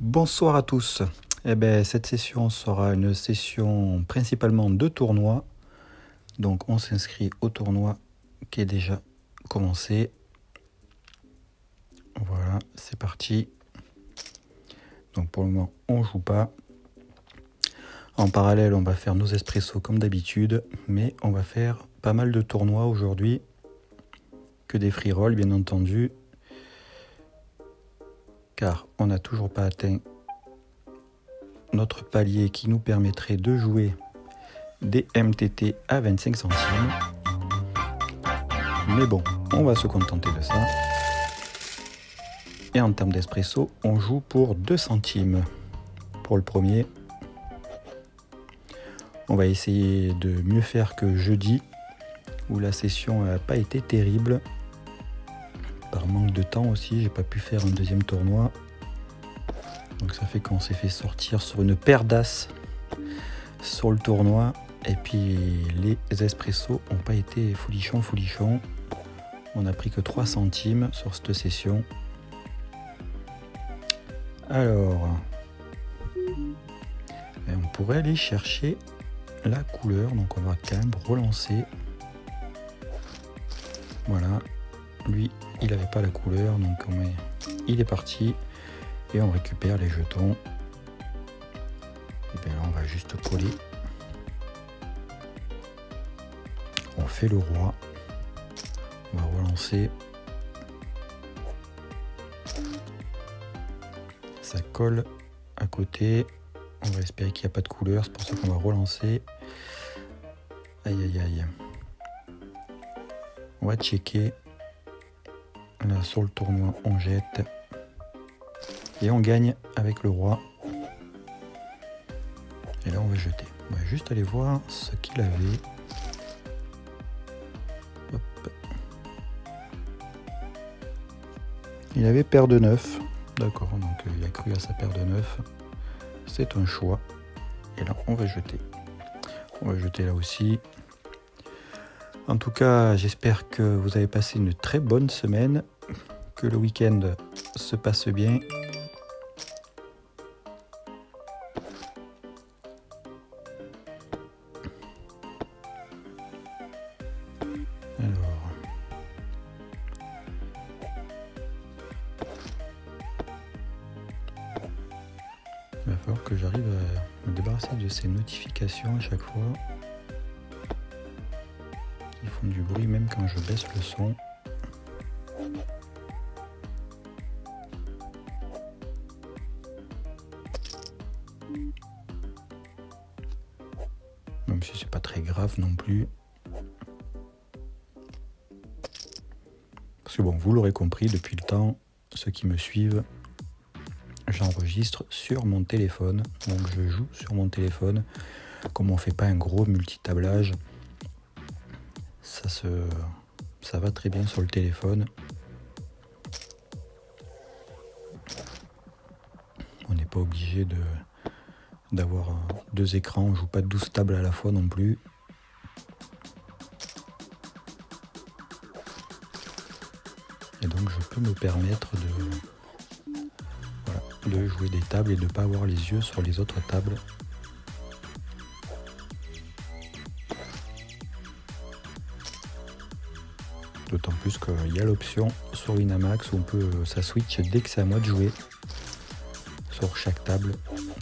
Bonsoir à tous. Eh ben, cette session sera une session principalement de tournoi. Donc on s'inscrit au tournoi qui est déjà commencé. Voilà, c'est parti. Donc pour le moment, on joue pas. En parallèle, on va faire nos espressos comme d'habitude, mais on va faire pas mal de tournois aujourd'hui, que des free rolls bien entendu, car on n'a toujours pas atteint notre palier qui nous permettrait de jouer des MTT à 25 centimes. Mais bon, on va se contenter de ça. Et en termes d'espresso, on joue pour 2 centimes pour le premier. On va essayer de mieux faire que jeudi, où la session n'a pas été terrible. Par manque de temps aussi, j'ai pas pu faire un deuxième tournoi. Donc ça fait qu'on s'est fait sortir sur une paire d'as sur le tournoi. Et puis les espressos n'ont pas été folichons. On a pris que 3 centimes sur cette session. Alors, on pourrait aller chercher la couleur. Donc on va quand même relancer. Voilà, lui il n'avait pas la couleur, donc il est parti. Et on récupère les jetons. Et bien là on va juste coller. On fait le roi. On va relancer. Ça colle à côté. On va espérer qu'il n'y a pas de couleur. C'est pour ça qu'on va relancer. Aïe. On va checker. Là sur le tournoi on jette. Et on gagne avec le roi. Et là on va jeter. On va juste aller voir ce qu'il avait. Hop. Il avait paire de 9. D'accord, donc il a cru à sa paire de 9. C'est un choix. Et là on va jeter. On va jeter là aussi. En tout cas, j'espère que vous avez passé une très bonne semaine. Que le week-end se passe bien. Alors, il va falloir que j'arrive à me débarrasser de ces notifications à chaque fois. Ils font du bruit même quand je baisse le son. Même si c'est pas très grave non plus. Parce que bon, vous l'aurez compris depuis le temps, ceux qui me suivent, j'enregistre sur mon téléphone. Donc je joue sur mon téléphone. Comme on fait pas un gros multitablage, ça va très bien sur le téléphone. On n'est pas obligé d'avoir 2 écrans. On joue pas 12 tables à la fois non plus. Et donc je peux me permettre de jouer des tables et de ne pas avoir les yeux sur les autres tables. D'autant plus qu'il y a l'option sur Winamax où ça switch dès que c'est à moi de jouer sur chaque table.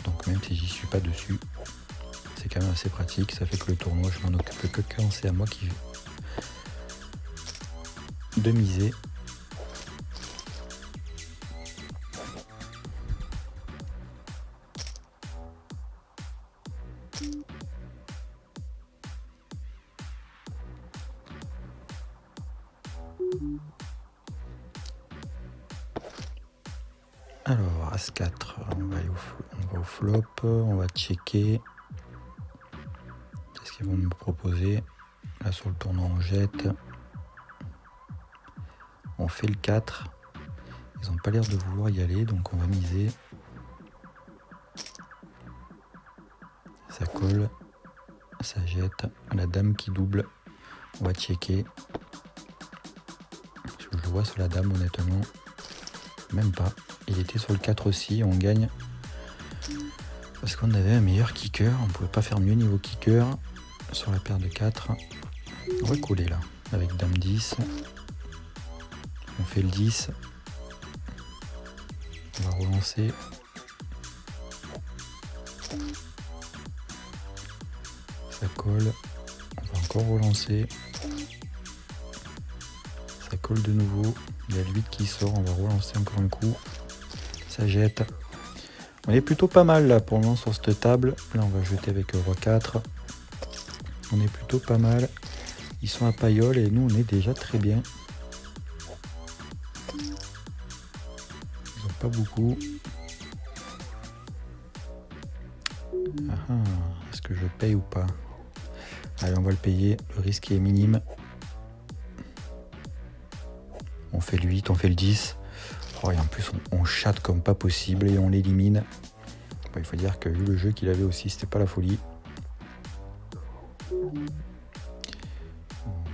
Donc même si j'y suis pas dessus, c'est quand même assez pratique. Ça fait que le tournoi, je m'en occupe que quand c'est à moi qui de miser. Alors, As-4, on va au flop, on va checker. Qu'est-ce qu'ils vont me proposer? Là, sur le tournoi, on jette. On fait le 4. Ils n'ont pas l'air de vouloir y aller, donc on va miser. Ça colle, ça jette. La dame qui double, on va checker. Je le vois sur la dame, honnêtement. Même pas. Il était sur le 4 aussi, on gagne Parce qu'on avait un meilleur kicker, on pouvait pas faire mieux niveau kicker sur la paire de 4. On va coller là, avec dame 10. On fait le 10. On va relancer. Ça colle. On va encore relancer. Ça colle de nouveau. Il y a le 8 qui sort, on va relancer encore un coup. Ça jette. On est plutôt pas mal là pour le moment sur cette table. Là on va jeter avec le roi 4. On est plutôt pas mal. Ils sont à paillole et nous on est déjà très bien. Ils ont pas beaucoup. Est-ce que je paye ou pas? Allez, on va le payer. Le risque est minime. On fait le 8, on fait le 10. Oh, et en plus on chatte comme pas possible et on l'élimine. Bon, il faut dire que vu le jeu qu'il avait aussi, c'était pas la folie. On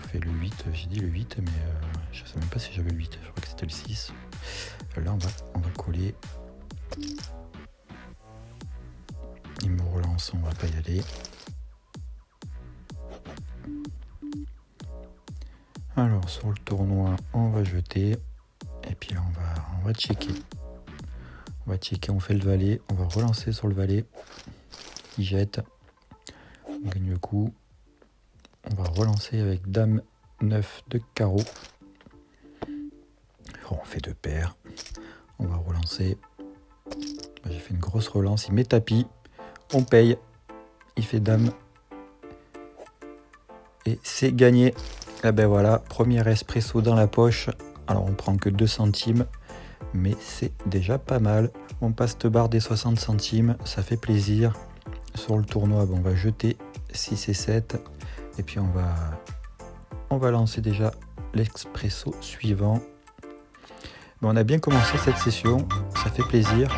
fait le 8, j'ai dit le 8, mais je sais même pas si j'avais le 8, je crois que c'était le 6. Là on va coller. Il me relance, on va pas y aller. Alors sur le tournoi, on va jeter. Et puis là on va checker. On va checker, on fait le valet, on va relancer sur le valet. Il jette. On gagne le coup. On va relancer avec dame 9 de carreau. Oh, on fait 2 paires. On va relancer. J'ai fait une grosse relance. Il met tapis. On paye. Il fait dame. Et c'est gagné. Et ben voilà, premier espresso dans la poche. Alors on prend que 2 centimes. Mais c'est déjà pas mal. On passe cette barre des 60 centimes. Ça fait plaisir. Sur le tournoi, on va jeter 6 et 7. Et puis on va lancer déjà l'expresso suivant. Mais on a bien commencé cette session, ça fait plaisir.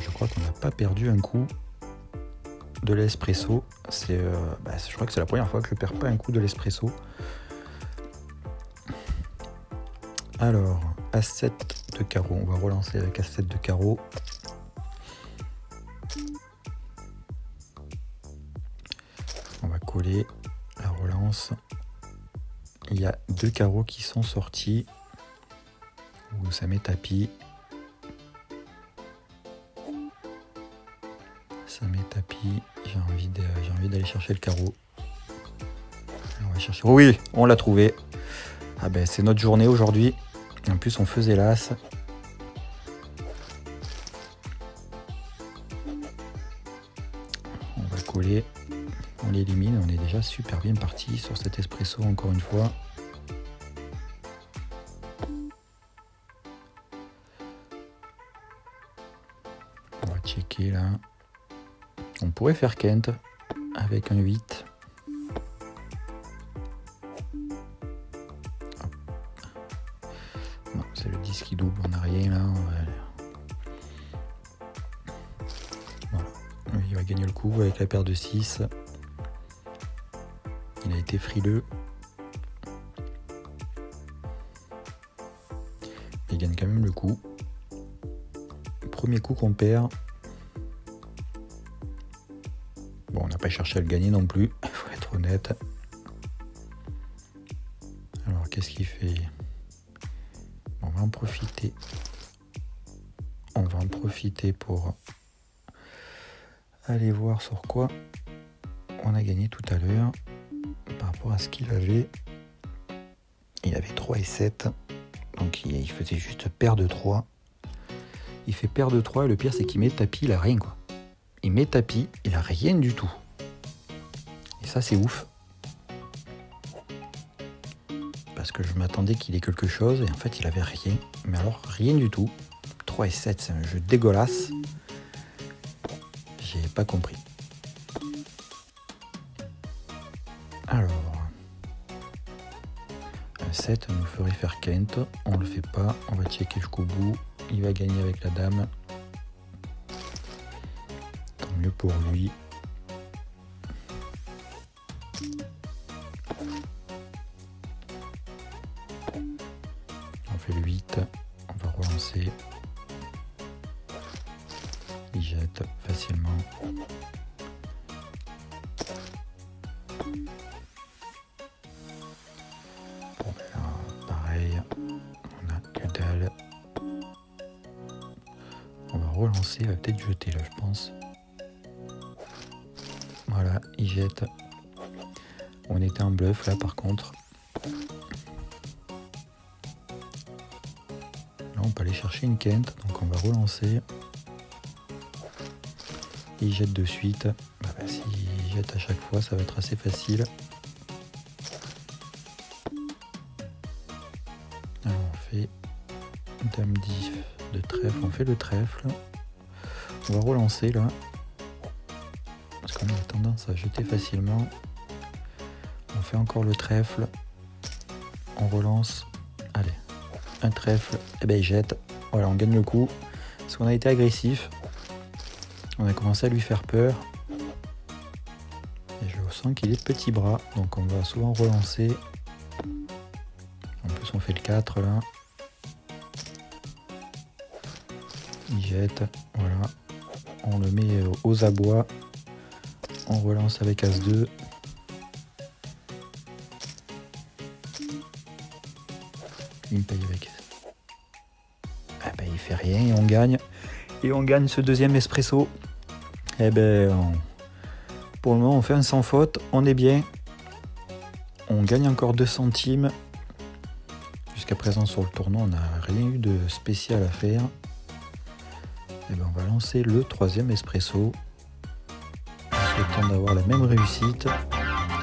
Je crois qu'on n'a pas perdu un coup de l'espresso. Je crois que c'est la première fois que je perds pas un coup de l'espresso. Alors, As7 de carreau, on va relancer avec As7 de carreau. On va coller la relance. Il y a 2 carreaux qui sont sortis. Où ça met tapis. Ça met tapis. J'ai envie d'aller chercher le carreau. On va chercher. Oh oui, on l'a trouvé. Ah ben c'est notre journée aujourd'hui. En plus on faisait l'as. On va coller. On l'élimine, on est déjà super bien parti sur cet espresso encore une fois. On va checker là. On pourrait faire Kent avec un 8. Non, c'est le 10 qui double, on n'a rien là. Voilà. Il va gagner le coup avec la paire de 6. Il a été frileux. Il gagne quand même le coup. Premier coup qu'on perd. Bon, on n'a pas cherché à le gagner non plus, il faut être honnête. Alors, qu'est-ce qu'il fait? On va en profiter. On va en profiter pour aller voir sur quoi on a gagné tout à l'heure. Par rapport à ce qu'il avait. Il avait 3 et 7. Donc il faisait juste paire de 3. Il fait paire de 3 et le pire c'est qu'il met tapis, il a rien quoi. Il met tapis, il a rien du tout. Et ça c'est ouf. Parce que je m'attendais qu'il ait quelque chose et en fait il avait rien. Mais alors rien du tout. 3 et 7 c'est un jeu dégueulasse. J'ai pas compris. Alors, un 7 nous ferait faire Kent, on le fait pas, on va checker jusqu'au bout, il va gagner avec la dame, tant mieux pour lui. On fait le 8, on va relancer, il jette facilement. Bon, ben là, pareil, on a que dalle. On va relancer, il va peut-être jeter là, je pense. Voilà, il jette. On était en bluff là par contre. Là on peut aller chercher une quinte, donc on va relancer. Il jette de suite. S'il jette à chaque fois, ça va être assez facile. Alors on fait dame 10 de trèfle, on fait le trèfle. On va relancer là. Parce qu'on a tendance à jeter facilement. On fait encore le trèfle. On relance. Allez, un trèfle. Et ben il jette. Voilà, on gagne le coup. Parce qu'on a été agressif. On a commencé à lui faire peur. Et je sens qu'il est de petits bras. Donc on va souvent relancer. En plus on fait le 4 là. Il jette. Voilà. On le met aux abois. On relance avec As-2. Il me paye avec. Ah ben, il fait rien et on gagne. Et on gagne ce deuxième espresso. Eh ben, pour le moment, on fait un sans faute. On est bien. On gagne encore 2 centimes. Jusqu'à présent, sur le tournoi, on n'a rien eu de spécial à faire. Eh ben, on va lancer le troisième espresso. En souhaitant d'avoir la même réussite.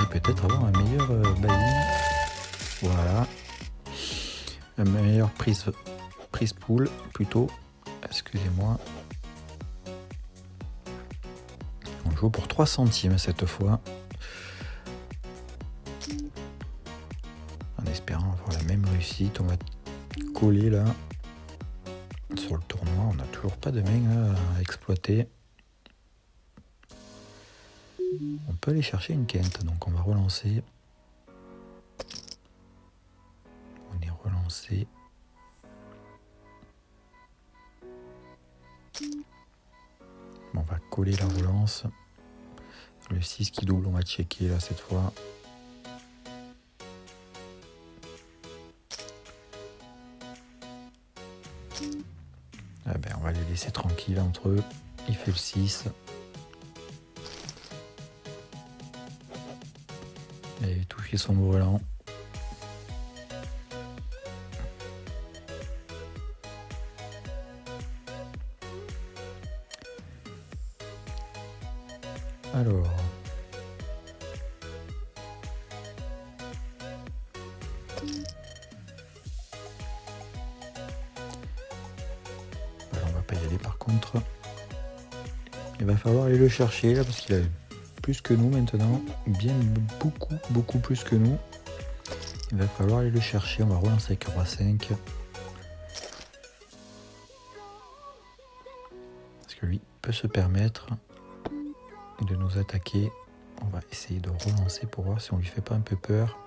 Et peut-être avoir un meilleur buy-in. Voilà. Un meilleur prise pool plutôt. Excusez-moi. On joue pour 3 centimes cette fois. En espérant avoir la même réussite. On va coller là. Sur le tournoi, on n'a toujours pas de main à exploiter. On peut aller chercher une quinte, donc on va relancer. On est relancé. Bon, on va coller la relance. Le 6 qui double, on va checker là cette fois. Ah ben, on va les laisser tranquilles entre eux. Il fait le 6. Et toucher son brelan. Alors. Alors on va pas y aller par contre. Il va falloir aller le chercher là parce qu'il a plus que nous maintenant. Bien beaucoup plus que nous. Il va falloir aller le chercher. On va relancer avec roi 5. Parce que lui peut se permettre de nous attaquer. On va essayer de relancer pour voir si on lui fait pas un peu peur.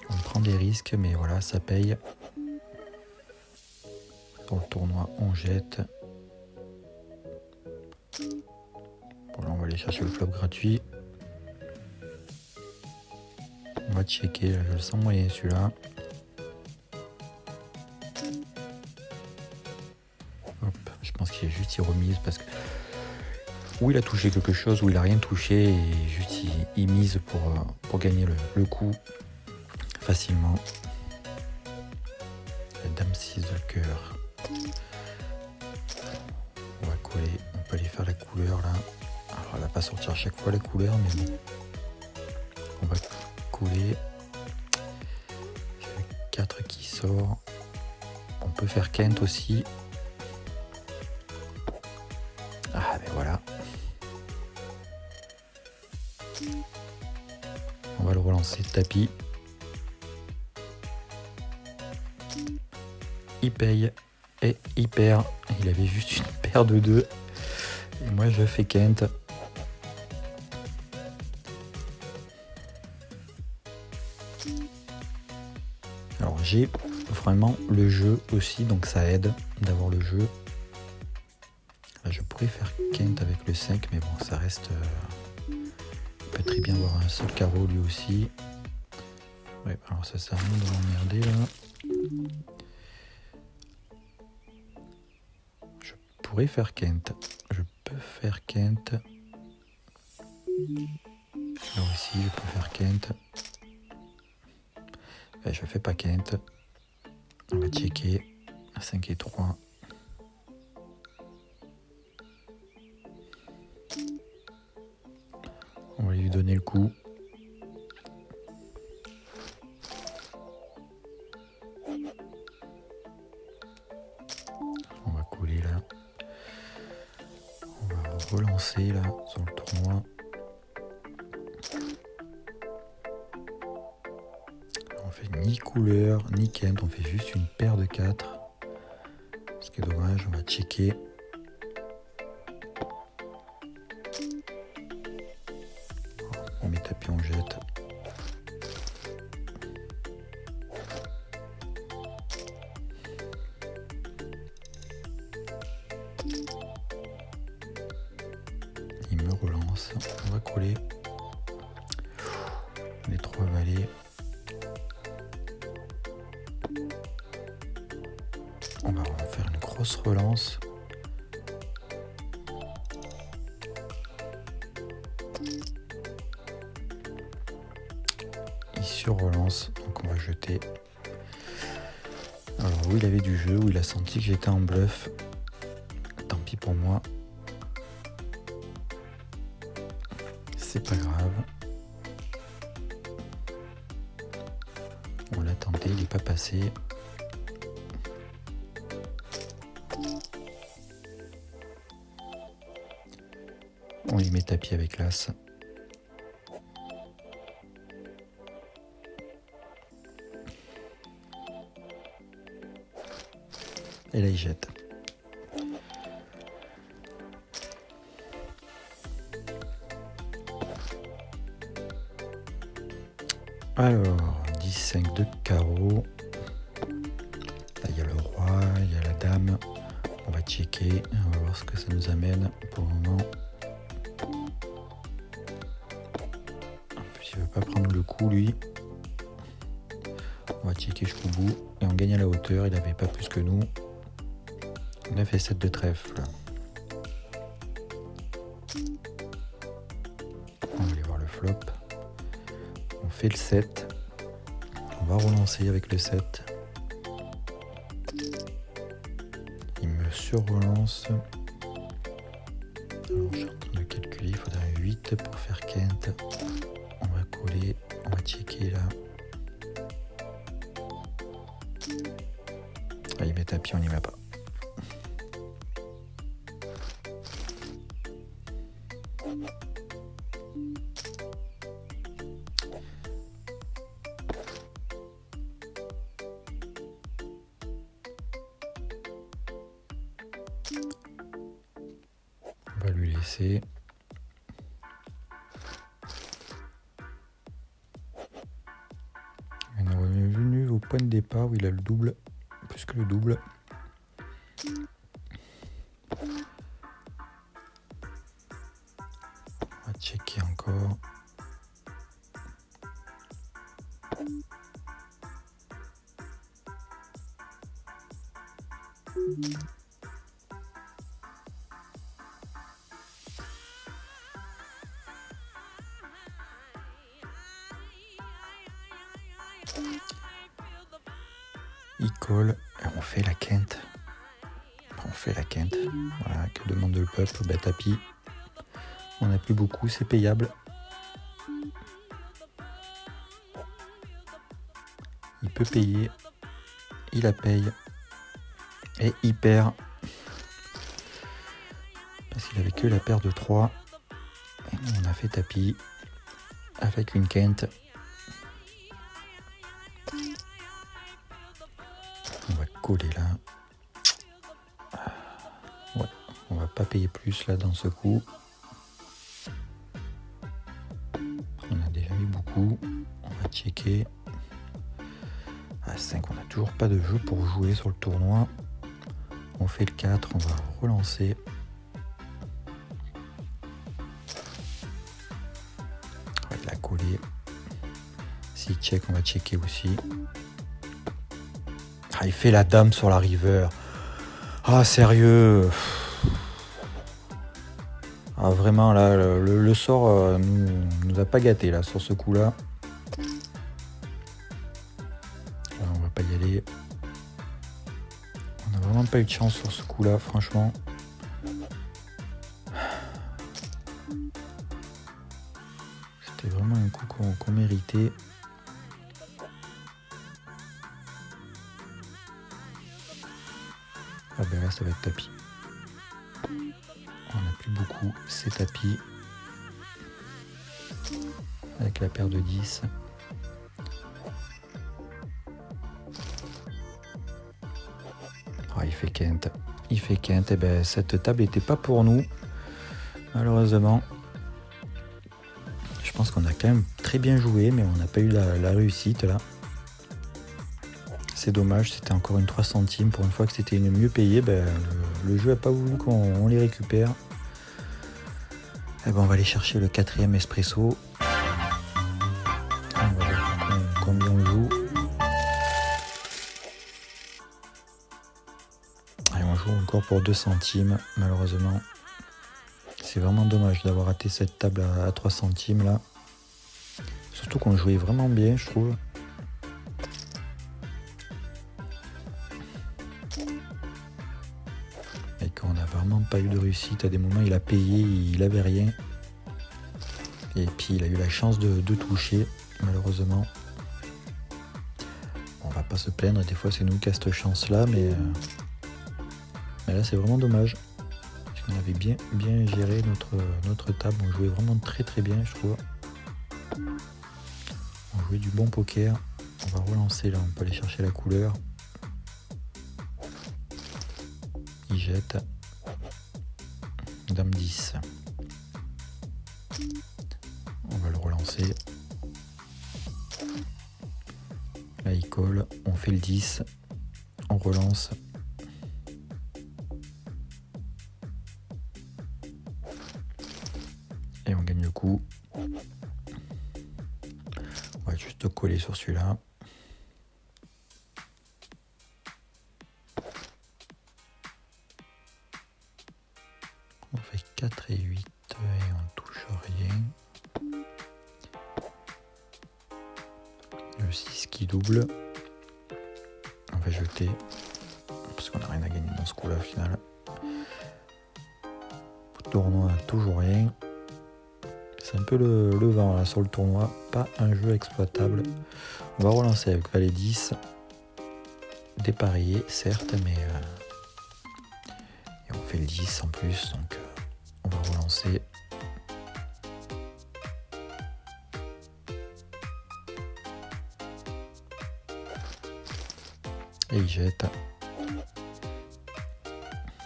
On prend des risques, mais voilà, ça paye. Sur le tournoi, on jette. Bon, là, on va aller chercher le flop gratuit. On va checker, là, je le sens moyen celui-là. Hop, je pense qu'il est juste il remise parce que ou il a touché quelque chose ou il a rien touché et juste il mise pour gagner le coup facilement. La dame 6 de cœur. On va coller, on peut aller faire la couleur là. Alors elle va pas sortir à chaque fois la couleur mais bon. On va coller. J'ai le 4 qui sort. On peut faire quinte aussi. Ah ben voilà. On va le relancer tapis. Il paye et il perd. Il avait juste une paire de 2. Et moi je fais quinte. Alors j'ai vraiment le jeu aussi, donc ça aide d'avoir le jeu. Là, je pourrais faire Kent avec le 5, mais bon, ça reste... il peut très bien avoir un seul carreau lui aussi. Ouais, alors ça sert à rien de m'emmerder là. Je pourrais faire Kent. Je peux faire Kent. Là aussi, je peux faire Kent. Ouais, je fais pas Kent. On va checker. 5 et 3. On va lui donner le coup. On va coller là. On va relancer là sur le tournoi. On fait ni couleur ni Kent, on fait juste une paire de 4. Ce qui est dommage, on va checker. On met tapis, on jette. Il me relance, on va coller. Les 3 valets. On va faire une grosse relance. Il sur-relance, donc on va jeter. Alors où il avait du jeu, où il a senti que j'étais en bluff. Tant pis pour moi. C'est pas grave. On l'attendait, il n'est pas passé. On lui met tapis avec l'as. Et là il jette. Alors, 10-5 de carreau. Là il y a le roi, il y a la dame. On va checker, on va voir ce que ça nous amène pour le moment. En plus il ne veut pas prendre le coup lui. On va checker jusqu'au bout et on gagne à la hauteur, il n'avait pas plus que nous. 9 et 7 de trèfle. On va aller voir le flop. On fait le 7. On va relancer avec le 7. Il me surrelance. Alors je suis en train de calculer, il faudrait 8 pour faire Kent. On va coller, on va checker là. Ah, il met tapis, on n'y va pas. On va lui laisser. On est revenu au point de départ où il a le double, plus que le double. On va checker encore. Il colle et on fait la Kent. On fait la Kent. Voilà, que demande le peuple? Bah, tapis. On n'a plus beaucoup, c'est payable. Il peut payer. Il la paye. Et il perd. Parce qu'il avait que la paire de 3. Et nous, on a fait tapis. Avec une Kent. On va coller là. Ouais, on va pas payer plus là dans ce coup. On a déjà eu beaucoup. On va checker. À 5, on n'a toujours pas de jeu pour jouer sur le tournoi. On fait le 4, on va relancer. Il a collé. S'il check, on va checker aussi. Ah, il fait la dame sur la river. Ah, sérieux. Ah, vraiment, là, le sort nous a pas gâté là, sur ce coup-là. On va pas y aller. On n'a vraiment pas eu de chance sur ce coup-là, franchement. C'était vraiment un coup qu'on méritait. Ah ben là, ça va être tapis. On n'a plus beaucoup, c'est tapis. Avec la paire de 10. Ah, il fait quinte. Il fait quinte. Et ben, cette table n'était pas pour nous, malheureusement. Je pense qu'on a quand même très bien joué, mais on n'a pas eu la réussite là. C'est dommage, c'était encore une 3 centimes. Pour une fois que c'était une mieux payée, ben, le jeu n'a pas voulu qu'on les récupère. Et ben, on va aller chercher le 4e espresso. On va voir combien on joue. Et on joue encore pour 2 centimes, malheureusement. C'est vraiment dommage d'avoir raté cette table à 3 centimes là. Surtout qu'on jouait vraiment bien, je trouve. Et qu'on n'a vraiment pas eu de réussite. À des moments, il a payé, il avait rien. Et puis, il a eu la chance de toucher, malheureusement. On va pas se plaindre. Des fois, c'est nous qui a cette chance-là, mais là, c'est vraiment dommage. Parce qu'on avait bien géré notre table. On jouait vraiment très très bien, je trouve. On jouait du bon poker. On va relancer là, on peut aller chercher la couleur. Il jette. Dame 10. On va le relancer. Là il colle. On fait le 10. On relance. Et on gagne le coup. On va juste coller sur celui-là. On fait 4 et 8 et on touche rien. Le 6 qui double. On va jeter parce qu'on n'a rien à gagner dans ce coup-là au final. Tournoi, toujours rien. C'est un peu le vent là sur le tournoi. Pas un jeu exploitable. On va relancer avec Valet 10. Dépareillé, certes, mais et on fait le 10 en plus, donc on va relancer. Et il jette.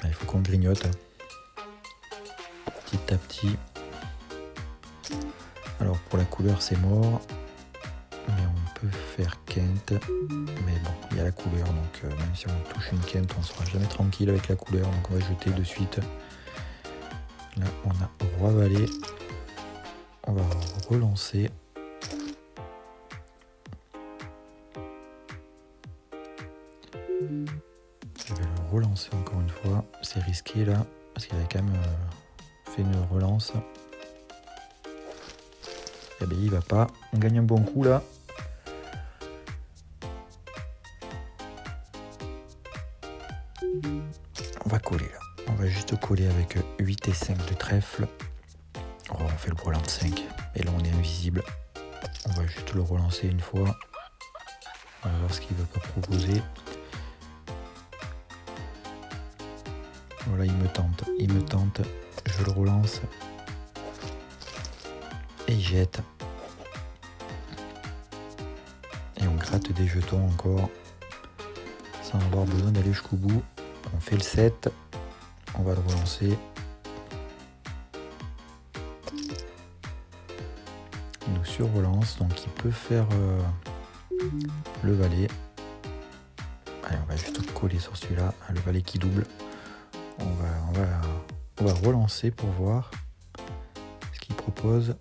Il faut qu'on grignote petit à petit. Alors pour la couleur c'est mort, mais on peut faire quinte. Mais bon, il y a la couleur, donc même si on touche une quinte, on ne sera jamais tranquille avec la couleur, donc on va jeter de suite. Là on a roi valet. On va relancer. Je vais le relancer encore une fois. C'est risqué là, parce qu'il a quand même fait une relance. Eh bien il va pas. On gagne un bon coup là. On va coller là. On va juste coller avec 8 et 5 de trèfle. Oh, on fait le brelan de 5. Et là on est invisible. On va juste le relancer une fois. On va voir ce qu'il ne veut pas proposer. Voilà, il me tente. Je le relance. Et il jette. Et on gratte des jetons encore. Sans avoir besoin d'aller jusqu'au bout. On fait le 7. On va le relancer. Il nous surrelance, donc il peut faire le valet. va juste coller sur celui-là, le valet qui double. On va relancer pour voir ce qu'il propose.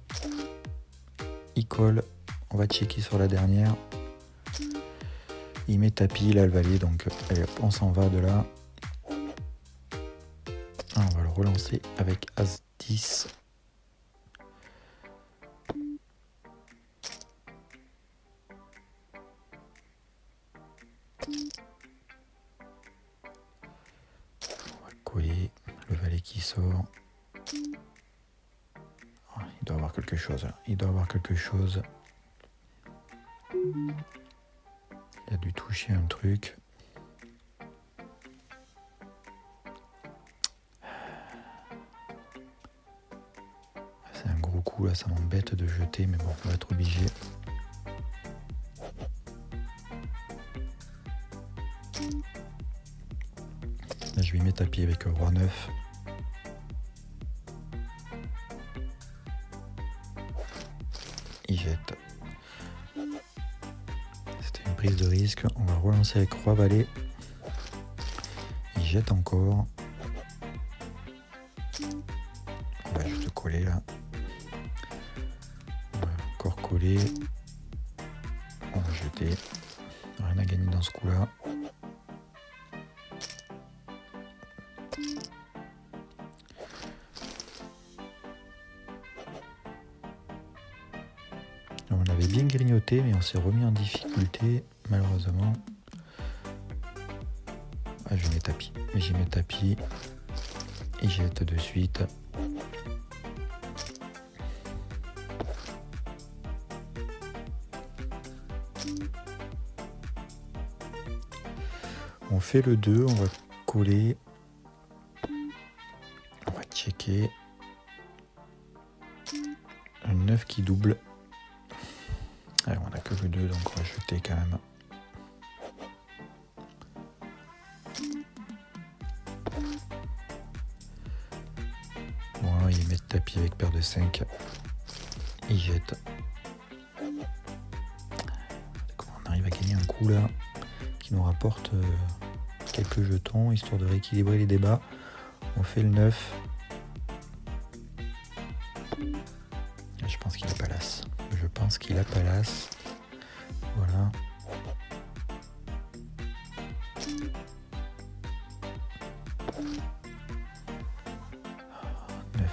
Il colle, on va checker sur la dernière. Il met tapis, là le valet, donc allez, hop, on s'en va de là. On va le relancer avec As-10. On va coller, le valet qui sort. Oh, il doit avoir quelque chose là, il doit avoir quelque chose. Il a dû toucher un truc. C'est un gros coup là, ça m'embête de jeter, mais bon, on va être obligé. Là, je vais mettre tapis avec roi 9. Il jette. C'était une prise de risque. On va relancer avec roi valet. Il jette encore. On va juste coller là. On va encore coller. On va jeter. Rien à gagner dans ce coup là. On avait bien grignoté, mais on s'est remis en difficulté, malheureusement. Ah, je mets tapis. J'y mets tapis. Et jette de suite. On fait le 2, on va coller. On va checker. Un 9 qui double. Alors, on n'a que le 2, donc on va jeter quand même. Bon, il met tapis avec paire de 5. Il jette. On arrive à gagner un coup là, qui nous rapporte quelques jetons, histoire de rééquilibrer les débats. On fait le 9. Je pense qu'il a palace. Je pense qu'il a palace. Voilà.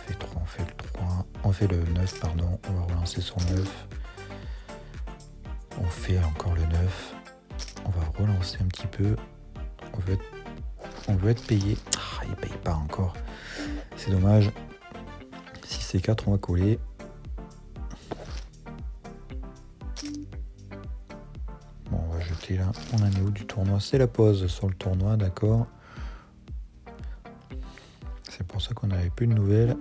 Et 3, on fait le 3. On fait le 9, pardon. On va relancer son 9. On fait encore le 9. On va relancer un petit peu. On veut être payé. Ah, il ne paye pas encore. C'est dommage. 6 et 4, on va coller. Bon, on va jeter là. On en est où du tournoi? C'est la pause sur le tournoi, d'accord. C'est pour ça qu'on n'avait plus de nouvelles.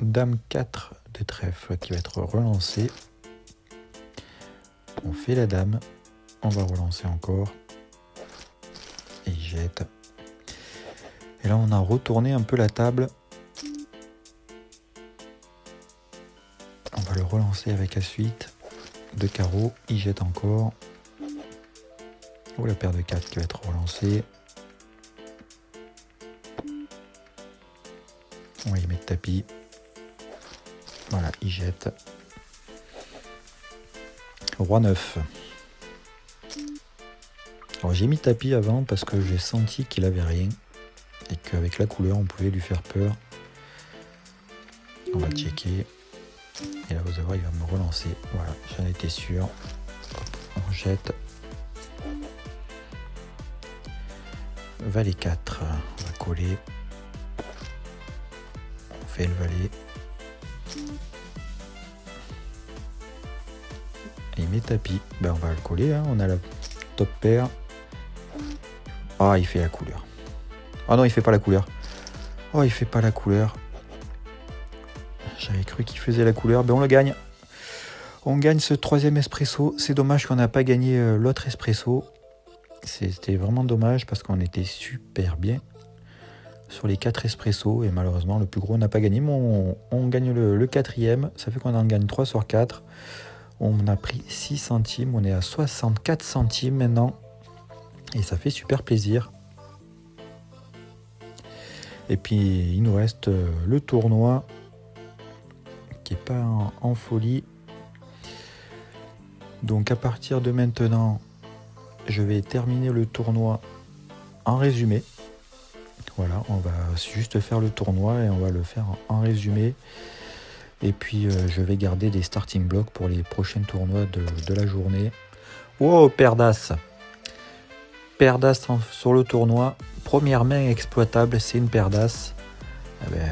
Dame 4 de trèfle qui va être relancée. On fait la dame. On va relancer encore. Et il jette. Et là, on a retourné un peu la table. On va le relancer avec As-8 de carreau. Il jette encore. Oh, la paire de 4 qui va être relancée. On va y mettre tapis. Voilà, il jette. Roi 9. Alors j'ai mis tapis avant parce que j'ai senti qu'il avait rien et qu'avec la couleur on pouvait lui faire peur. On va checker. Et là vous allez voir, il va me relancer. Voilà, j'en étais sûr. Hop, on jette. Valet 4. On va coller. On fait le valet. Et il met tapis. Ben on va le coller, hein. On a la top paire. Ah, il fait la couleur. Ah non, il fait pas la couleur. Oh, il fait pas la couleur. J'avais cru qu'il faisait la couleur. Ben on le gagne. On gagne ce troisième espresso. C'est dommage qu'on n'a pas gagné l'autre espresso. C'était vraiment dommage parce qu'on était super bien sur les 4 espressos. Et malheureusement, le plus gros n'a pas gagné. Mais on gagne le quatrième. Ça fait qu'on en gagne 3 sur 4. On a pris 6 centimes. On est à 64 centimes maintenant. Et ça fait super plaisir. Et puis il nous reste le tournoi qui n'est pas en folie. Donc à partir de maintenant, je vais terminer le tournoi en résumé. Voilà, on va juste faire le tournoi et on va le faire en résumé. Et puis je vais garder des starting blocks pour les prochains tournois de la journée. Oh, paire d'as. Paire d'as sur le tournoi. Première main exploitable, c'est une paire d'as. Eh ben,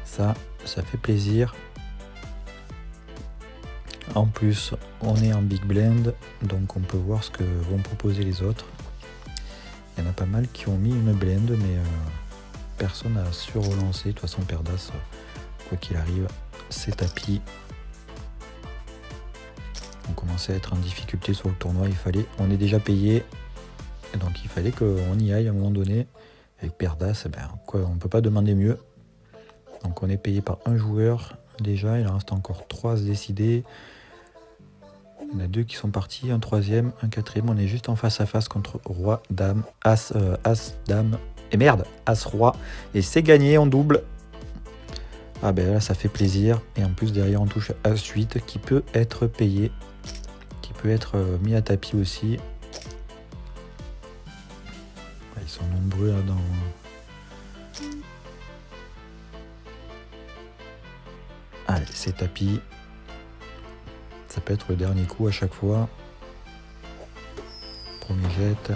ça fait plaisir. En plus, on est en big blind, donc on peut voir ce que vont proposer les autres. Il y en a pas mal qui ont mis une blend, mais personne n'a su relancer. De toute façon, paire d'as, quoi qu'il arrive, c'est tapis. On commençait à être en difficulté sur le tournoi. On est déjà payé, donc il fallait qu'on y aille à un moment donné. Avec paire d'as, on ne peut pas demander mieux. Donc on est payé par un joueur déjà, il en reste encore 3 à se décider. Il y en a 2 qui sont partis, un troisième, un quatrième. On est juste en face à face contre roi, dame, as, dame. Et merde, as, roi. Et c'est gagné, on double. Ah ben là, ça fait plaisir. Et en plus, derrière, on touche as 8 qui peut être payé. Qui peut être mis à tapis aussi. Ils sont nombreux là dans... Allez, c'est tapis. Ça peut être le dernier coup à chaque fois. Premier jet.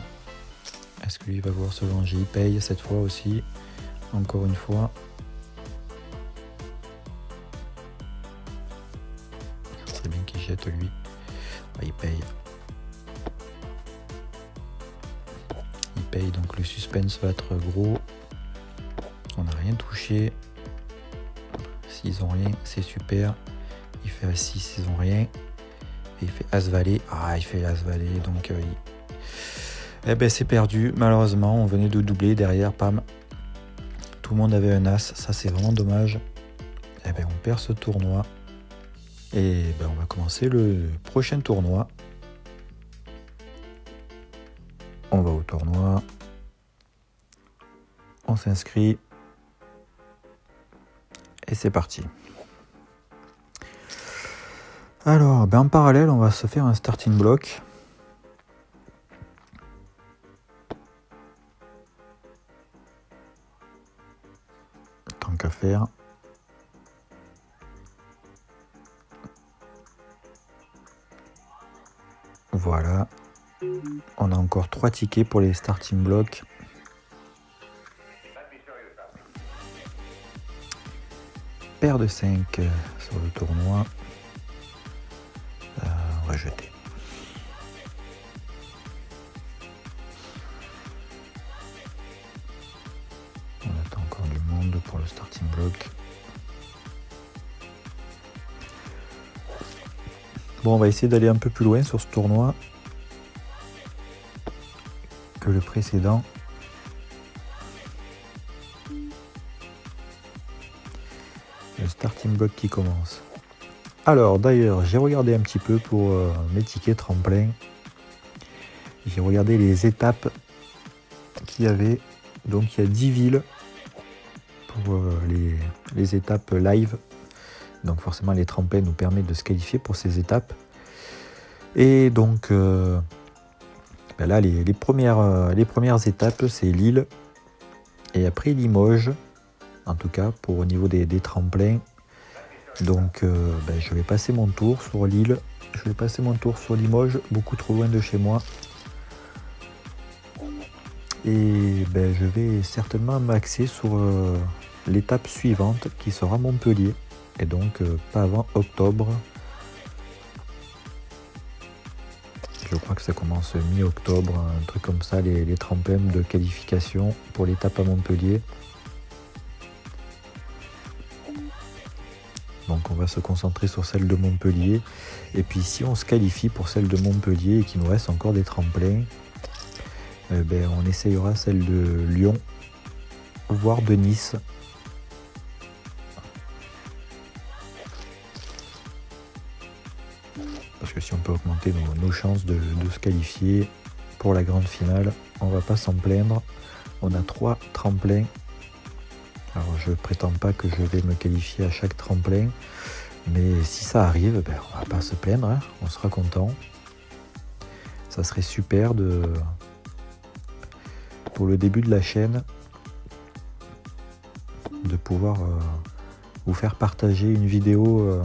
Est-ce que lui va vouloir se venger? Il paye cette fois aussi. Encore une fois. C'est bien qu'il jette lui. Il paye. Il paye, donc le suspense va être gros. On n'a rien touché. S'ils ont rien, c'est super. Il fait As6, ils ont rien. Et il fait As-Valet. Ah, il fait As-Valet, donc c'est perdu. Malheureusement, on venait de doubler derrière, pam. Tout le monde avait un As, ça c'est vraiment dommage. On perd ce tournoi. Et on va commencer le prochain tournoi. On va au tournoi. On s'inscrit. Et c'est parti. Alors, en parallèle, on va se faire un starting block. Tant qu'à faire. Voilà. On a encore 3 tickets pour les starting blocks. Paire de 5 sur le tournoi. On va jeter. On attend encore du monde pour le starting block. Bon, on va essayer d'aller un peu plus loin sur ce tournoi que le précédent. Le starting block qui commence. Alors d'ailleurs, j'ai regardé un petit peu pour mes tickets tremplin. J'ai regardé les étapes qu'il y avait. Donc il y a 10 villes pour les étapes live. Donc forcément les tremplins nous permettent de se qualifier pour ces étapes. Et donc là les premières étapes c'est Lille et après Limoges. En tout cas pour au niveau des tremplins. Donc je vais passer mon tour sur Lille, je vais passer mon tour sur Limoges, beaucoup trop loin de chez moi. Et je vais certainement m'axer sur l'étape suivante qui sera Montpellier. Et donc pas avant octobre. Je crois que ça commence mi-octobre, un truc comme ça, les tremplins de qualification pour l'étape à Montpellier. Donc on va se concentrer sur celle de Montpellier. Et puis si on se qualifie pour celle de Montpellier et qu'il nous reste encore des tremplins, on essayera celle de Lyon, voire de Nice. Parce que si on peut augmenter nos chances de se qualifier pour la grande finale, on va pas s'en plaindre. On a 3 tremplins. Alors je prétends pas que je vais me qualifier à chaque tremplin, mais si ça arrive, on va pas se plaindre, hein, on sera content. Ça serait super pour le début de la chaîne de pouvoir vous faire partager une vidéo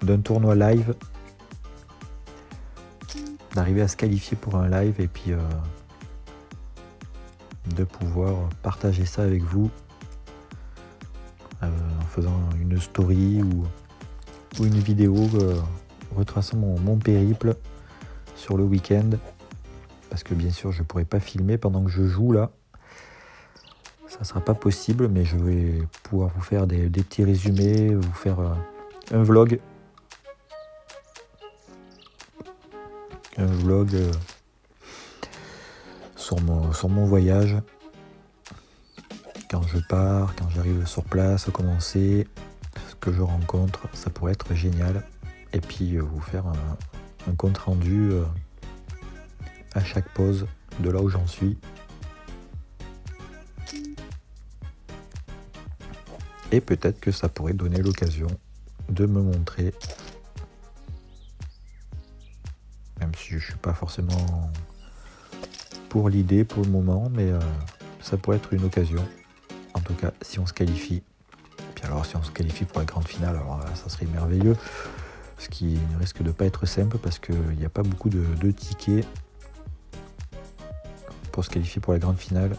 d'un tournoi live, d'arriver à se qualifier pour un live et puis de pouvoir partager ça avec vous en faisant une story ou une vidéo retraçant mon périple sur le week-end, parce que bien sûr je ne pourrai pas filmer pendant que je joue là, ça sera pas possible, mais je vais pouvoir vous faire des petits résumés, vous faire un vlog sur mon voyage, quand je pars, quand j'arrive sur place, comment c'est, ce que je rencontre, ça pourrait être génial. Et puis vous faire un compte rendu à chaque pause de là où j'en suis. Et peut-être que ça pourrait donner l'occasion de me montrer, même si je ne suis pas forcément pour l'idée pour le moment, mais ça pourrait être une occasion. En tout cas, si on se qualifie. Et puis alors, si on se qualifie pour la grande finale, alors là, ça serait merveilleux. Ce qui ne risque de pas être simple parce qu'il n'y a pas beaucoup de tickets pour se qualifier pour la grande finale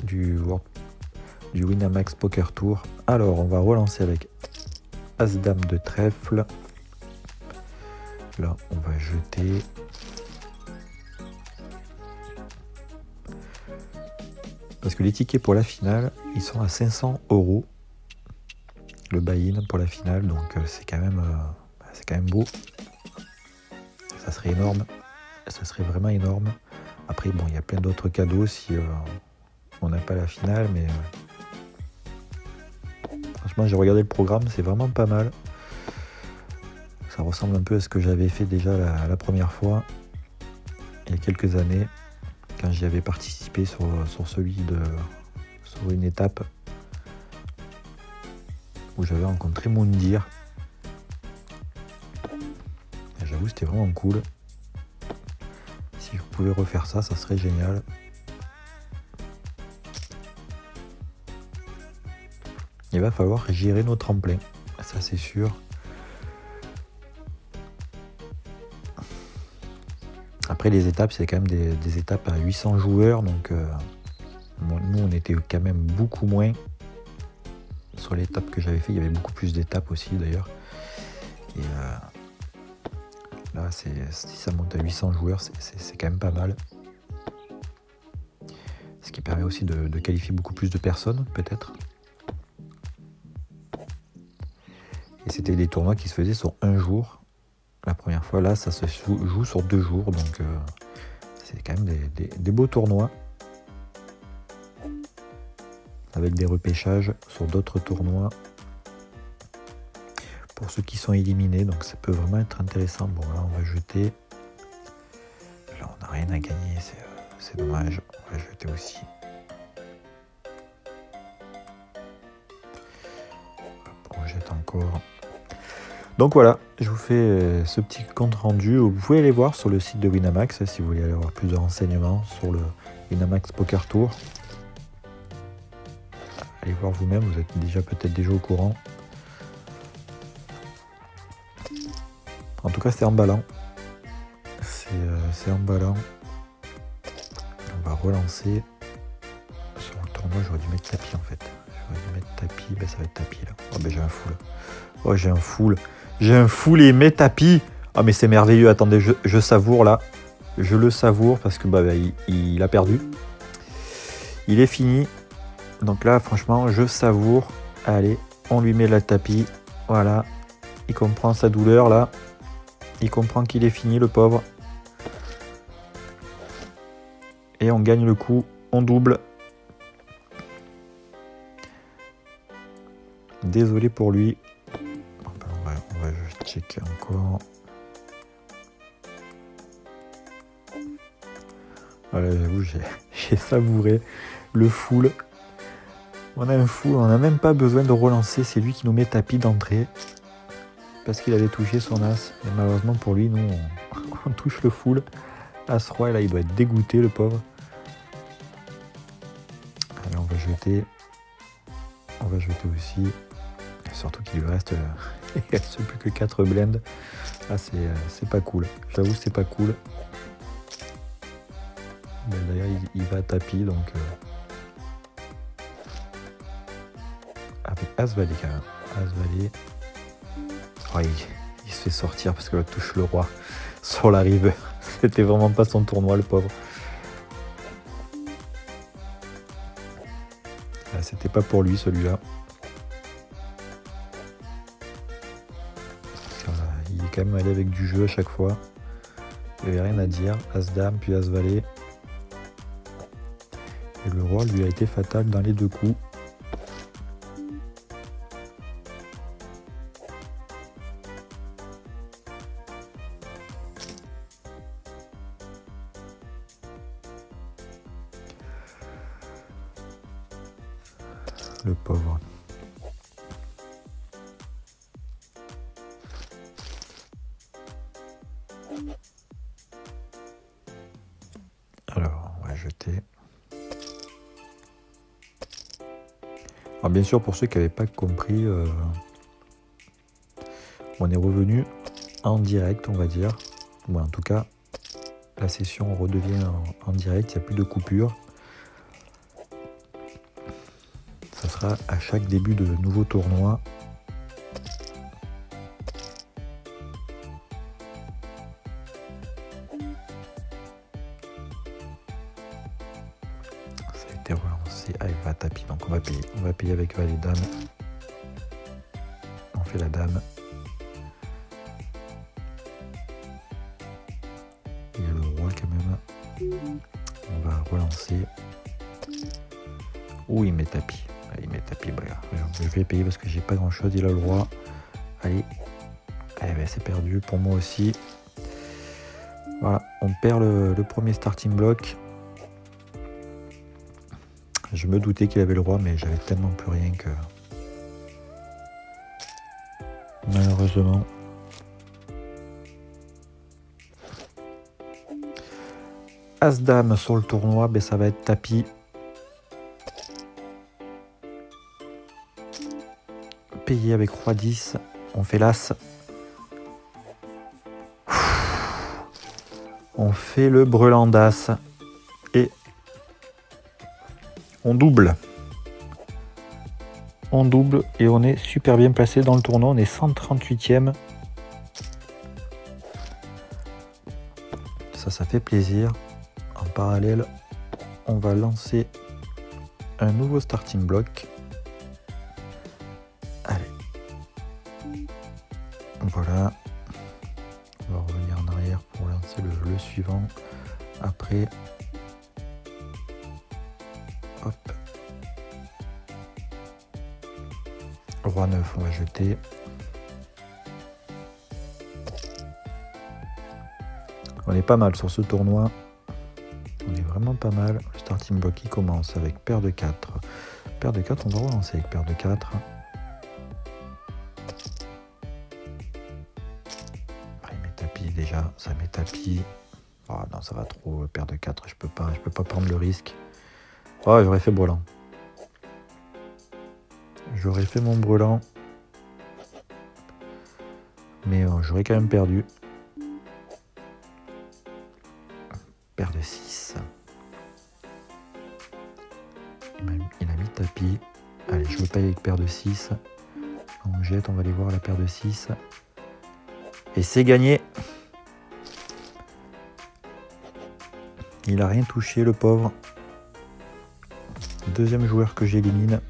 du Winamax Poker Tour. Alors, on va relancer avec As-Dame de trèfle. Là, on va jeter. Parce que les tickets pour la finale, ils sont à 500 €. Le buy-in pour la finale, donc c'est quand même beau. Ça serait énorme. Ça serait vraiment énorme. Après, bon, il y a plein d'autres cadeaux si on n'a pas la finale, mais franchement, j'ai regardé le programme, c'est vraiment pas mal. Ça ressemble un peu à ce que j'avais fait déjà la première fois, il y a quelques années, quand j'y avais participé sur une étape où j'avais rencontré Moundir. Et j'avoue, c'était vraiment cool. Si je pouvais refaire ça, ça serait génial. Il va falloir gérer nos tremplins, ça c'est sûr. Après les étapes, c'est quand même des étapes à 800 joueurs, donc nous on était quand même beaucoup moins. Sur l'étape que j'avais fait, il y avait beaucoup plus d'étapes aussi d'ailleurs. Et là, si ça monte à 800 joueurs, c'est quand même pas mal. Ce qui permet aussi de qualifier beaucoup plus de personnes, peut-être. Et c'était des tournois qui se faisaient sur un jour. La première fois, là, ça se joue sur 2 jours. Donc, c'est quand même des beaux tournois. Avec des repêchages sur d'autres tournois. Pour ceux qui sont éliminés. Donc, ça peut vraiment être intéressant. Bon, là, on va jeter. Là, on n'a rien à gagner. C'est dommage. On va jeter aussi. Hop, on jette encore. Donc voilà, je vous fais ce petit compte rendu. Vous pouvez aller voir sur le site de Winamax si vous voulez aller avoir plus de renseignements sur le Winamax Poker Tour. Allez voir vous-même, vous êtes peut-être au courant. En tout cas, c'est emballant. C'est emballant. On va relancer. Sur le tournoi, j'aurais dû mettre tapis en fait. J'aurais dû mettre tapis, ça va être tapis là. Oh j'ai un full. Oh j'ai un full. J'ai un full et mes tapis. Ah mais c'est merveilleux, attendez, je savoure là. Je le savoure parce que il a perdu. Il est fini. Donc là franchement je savoure. Allez, on lui met le tapis. Voilà. Il comprend sa douleur là. Il comprend qu'il est fini le pauvre. Et on gagne le coup. On double. Désolé pour lui. On va checker encore. Voilà, j'avoue, j'ai savouré le full. On a un full, on n'a même pas besoin de relancer. C'est lui qui nous met tapis d'entrée. Parce qu'il avait touché son as. Et malheureusement pour lui, nous, on touche le full. As-roi, et là, il doit être dégoûté, le pauvre. Allez, on va jeter. On va jeter aussi. Surtout qu'il lui reste, il reste plus que 4 blends. Ah, c'est pas cool. J'avoue, c'est pas cool. Ben, d'ailleurs, il va à tapis, donc... avec As-Valet, quand même. As-Valet. Oh, il se fait sortir parce que là, touche le roi sur la rive. C'était vraiment pas son tournoi, le pauvre. Ah, c'était pas pour lui, celui-là. Il est quand même allé avec du jeu à chaque fois. Il n'y avait rien à dire. As-Dame, puis As-Valet. Et le roi lui a été fatal dans les deux coups. Le pauvre. Alors, on va jeter. Alors, bien sûr, pour ceux qui n'avaient pas compris, on est revenu en direct, on va dire. Bon, en tout cas, la session redevient en direct, il n'y a plus de coupure. Ça sera à chaque début de nouveau tournoi. Ça a été relancé avec la tapis, donc on va payer. On va payer avec Valet Dame. On fait la dame. Il y a le roi quand même. On va relancer. Ouh, il met tapis. Il met tapis, bah, je vais payer parce que j'ai pas grand chose, il a le roi. Allez, ben, c'est perdu pour moi aussi. Voilà, on perd le premier starting block. Je me doutais qu'il avait le roi, mais j'avais tellement plus rien que... Malheureusement. As-Dame sur le tournoi, ben, ça va être tapis. Payé avec roi 10, on fait l'as. On fait le brelan d'as et on double. On double et on est super bien placé dans le tournoi, on est 138e. Ça fait plaisir. En parallèle, on va lancer un nouveau starting block. Voilà, on va revenir en arrière pour lancer le suivant. Après, hop, roi 9, on va jeter. On est pas mal sur ce tournoi. On est vraiment pas mal. Le starting block qui commence avec paire de 4. Paire de 4, on va relancer avec paire de 4. Déjà, ça met tapis. Oh non, ça va trop, paire de 4, je peux pas prendre le risque. Oh, j'aurais fait brelan. J'aurais fait mon brelan. Mais j'aurais quand même perdu. Paire de 6. Il a mis tapis. Allez, je me paye avec paire de 6. On jette, on va aller voir la paire de 6. Et c'est gagné. Il a rien touché, le pauvre. Deuxième joueur que j'élimine.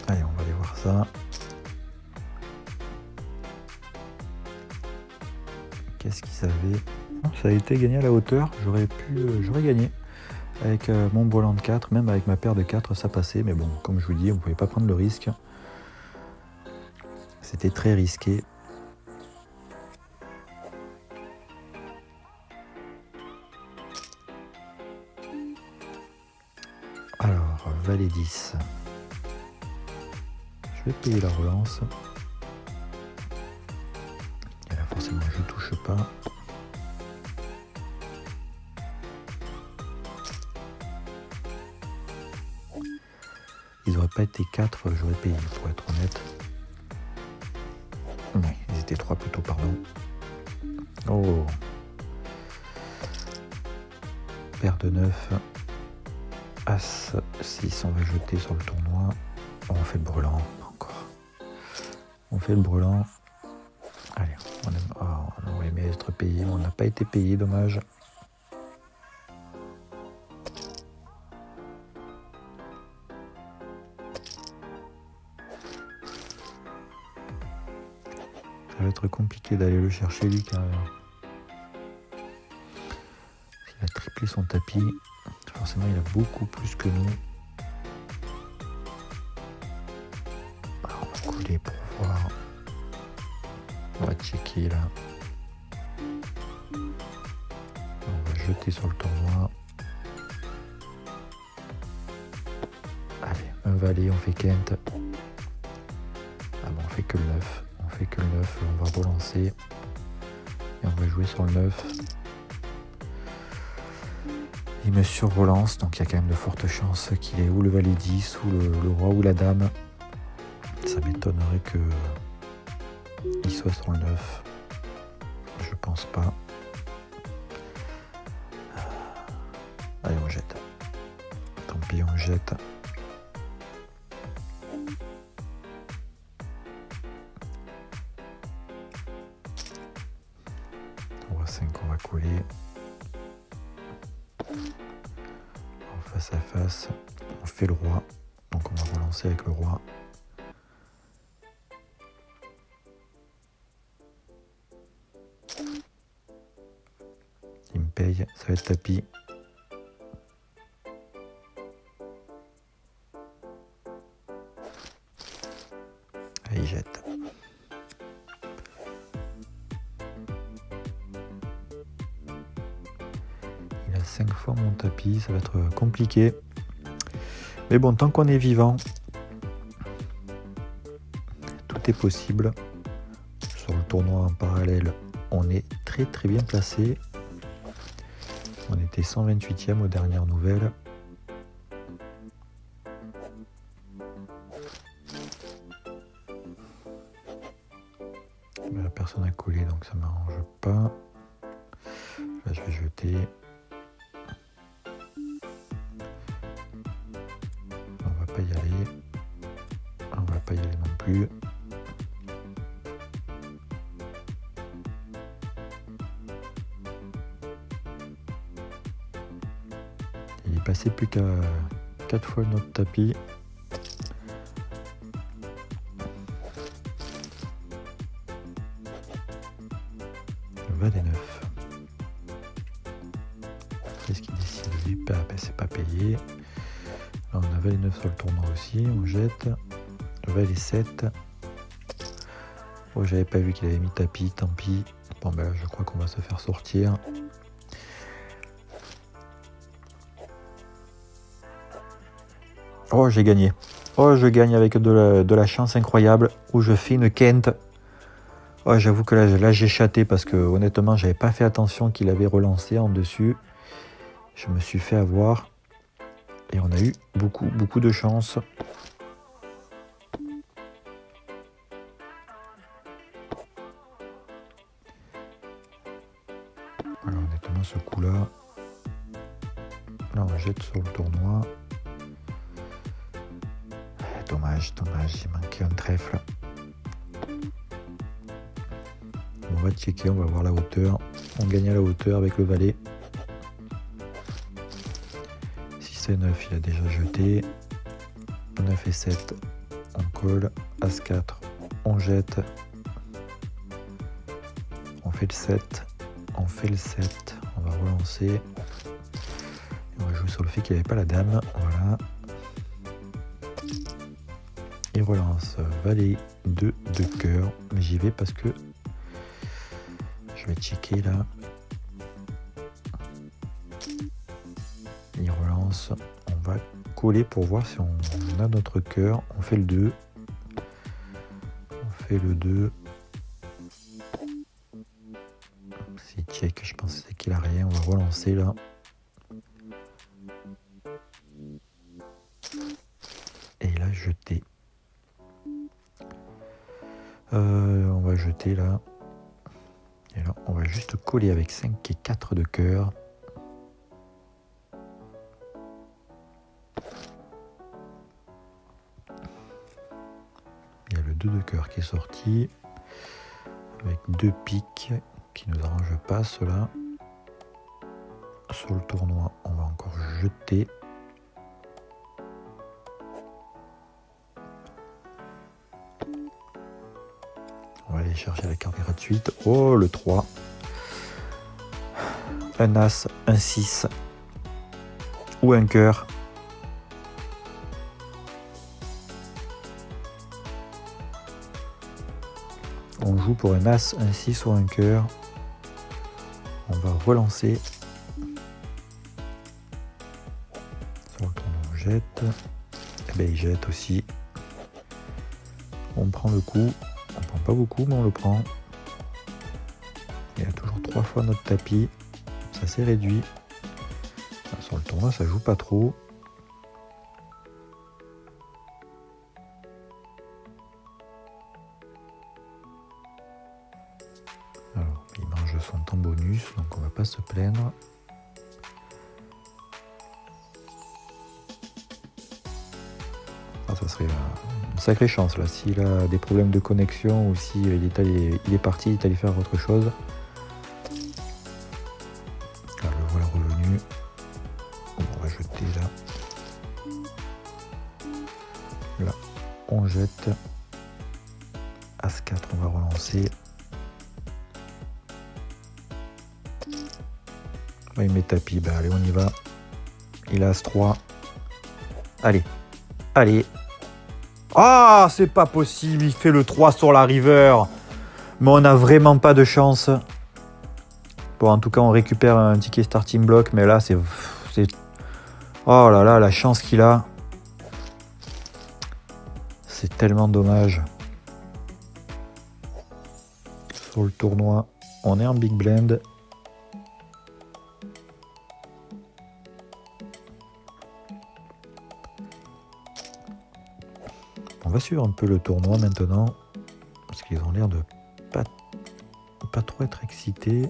Allez, on va aller voir ça. Qu'est-ce qu'il savait? Ça a été gagné à la hauteur. J'aurais gagné. Avec mon brelan de 4, même avec ma paire de 4, ça passait. Mais bon, comme je vous dis, on ne pouvait pas prendre le risque. C'était très risqué. valet 10. Je vais payer la relance. Et là forcément je touche pas. Ils n'auraient pas été 4, j'aurais payé pour être honnête. Oui, ils étaient 3 plutôt, pardon. Oh. Paire de 9. As 6, on va jeter sur le tournoi. On fait le brûlant, encore. On fait le brûlant. Allez, on aurait aimé être payé, on n'a pas été payé, dommage. Ça va être compliqué d'aller le chercher lui car il a triplé son tapis. Forcément il a beaucoup plus que nous. Alors, on va couler pour voir. On va checker là. On va jeter sur le tournoi. Allez, un valet, on fait quinte. Ah bon, on fait que le 9. On fait que le 9, on va relancer. Et on va jouer sur le 9. Il me surrelance, donc il y a quand même de fortes chances qu'il ait ou le valet 10, ou le roi ou la dame. Ça m'étonnerait que il soit sur le 9. Je pense pas. Allez, on jette. Tant pis, on jette. Roi 5, on va coller. En face à face, on fait le roi. Donc on va relancer avec le roi. Il me paye, ça va être tapis. Et il jette. Il a 5 fois mon tapis, ça va être compliqué. Mais bon, tant qu'on est vivant, tout est possible. Sur le tournoi en parallèle, on est très très bien placé. On était 128e aux dernières nouvelles. La personne a collé, donc ça ne m'arrange pas. Là, je vais jeter. On va pas y aller. On va pas y aller non plus. Il est passé plus qu'à 4 fois notre tapis. Valet 9. Qu'est-ce qu'il décide? C'est pas payé. Là, on a valet 9 sur le tournoi aussi. On jette. Le valet 7. Oh, j'avais pas vu qu'il avait mis tapis. Tant pis. Bon, ben là, je crois qu'on va se faire sortir. Oh, j'ai gagné. Oh, je gagne avec de la chance incroyable. Où je fais une quinte. Oh, j'avoue que là j'ai chaté parce que honnêtement j'avais pas fait attention qu'il avait relancé en dessus. Je me suis fait avoir et on a eu beaucoup de chance. Alors honnêtement ce coup là on jette sur le tournoi. Dommage, il manquait un trèfle. On va checker, on va voir la hauteur. On gagne à la hauteur avec le valet. 6 et 9, il a déjà jeté. 9 et 7, on colle. As 4, on jette. On fait le 7. On fait le 7. On va relancer. Et on va jouer sur le fait qu'il n'y avait pas la dame. Voilà. Il relance valet 2 de cœur. Mais j'y vais parce que je vais checker là. Il relance. On va coller pour voir si on a notre cœur. On fait le 2. On fait le 2. C'est check, je pensais qu'il a rien. On va relancer là. Et là, jeter. On va jeter là. Et là, on va juste coller avec 5 et 4 de cœur. Il y a le 2 de cœur qui est sorti. Avec 2 piques qui nous arrangent pas cela. Sur le tournoi, on va encore jeter. On va aller chercher la carte gratuite. Oh, le 3. Un As, un 6. Ou un cœur. On joue pour un As, un 6 ou un cœur. On va relancer. Sur le tournoi, on jette. Et bien, il jette aussi. On prend le coup. On prend pas beaucoup, mais on le prend. Il y a toujours 3 fois notre tapis. Ça s'est réduit. Sur le tournoi, ça joue pas trop. Alors, il mange son temps bonus, donc on va pas se plaindre. Ah, ça serait une sacrée chance là. S'il a des problèmes de connexion ou s'il est parti, il est allé faire autre chose. Ah, le voilà revenu. On va jeter là. Là, on jette. As 4, on va relancer. Il met tapis, bah allez, on y va. Il a As 3. Allez. Allez. Ah, c'est pas possible, il fait le 3 sur la river. Mais on n'a vraiment pas de chance. Bon, en tout cas, on récupère un ticket starting block, mais là, c'est... Oh là là, la chance qu'il a. C'est tellement dommage. Sur le tournoi, on est en big blind. On va suivre un peu le tournoi maintenant, parce qu'ils ont l'air de pas trop être excités.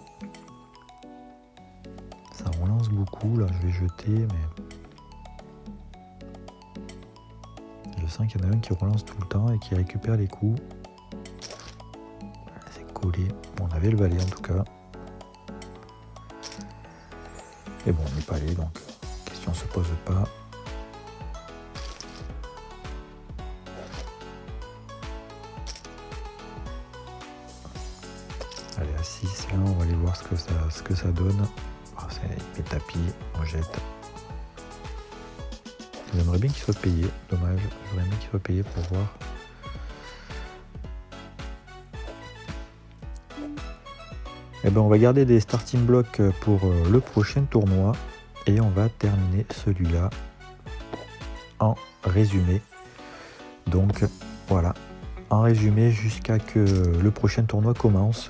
Ça relance beaucoup, là je vais jeter, mais je sens qu'il y en a un qui relance tout le temps et qui récupère les coups. C'est collé, on avait le valet en tout cas. Et bon, on n'est pas allé, donc la question se pose pas. Allez, à 6, là, on va aller voir ce que ça donne. Oh, c'est les tapis, on jette. J'aimerais bien qu'il soit payé, dommage. J'aimerais bien qu'il soit payé pour voir. Eh ben, on va garder des starting blocks pour le prochain tournoi. Et on va terminer celui-là en résumé. Donc, voilà. En résumé, jusqu'à que le prochain tournoi commence.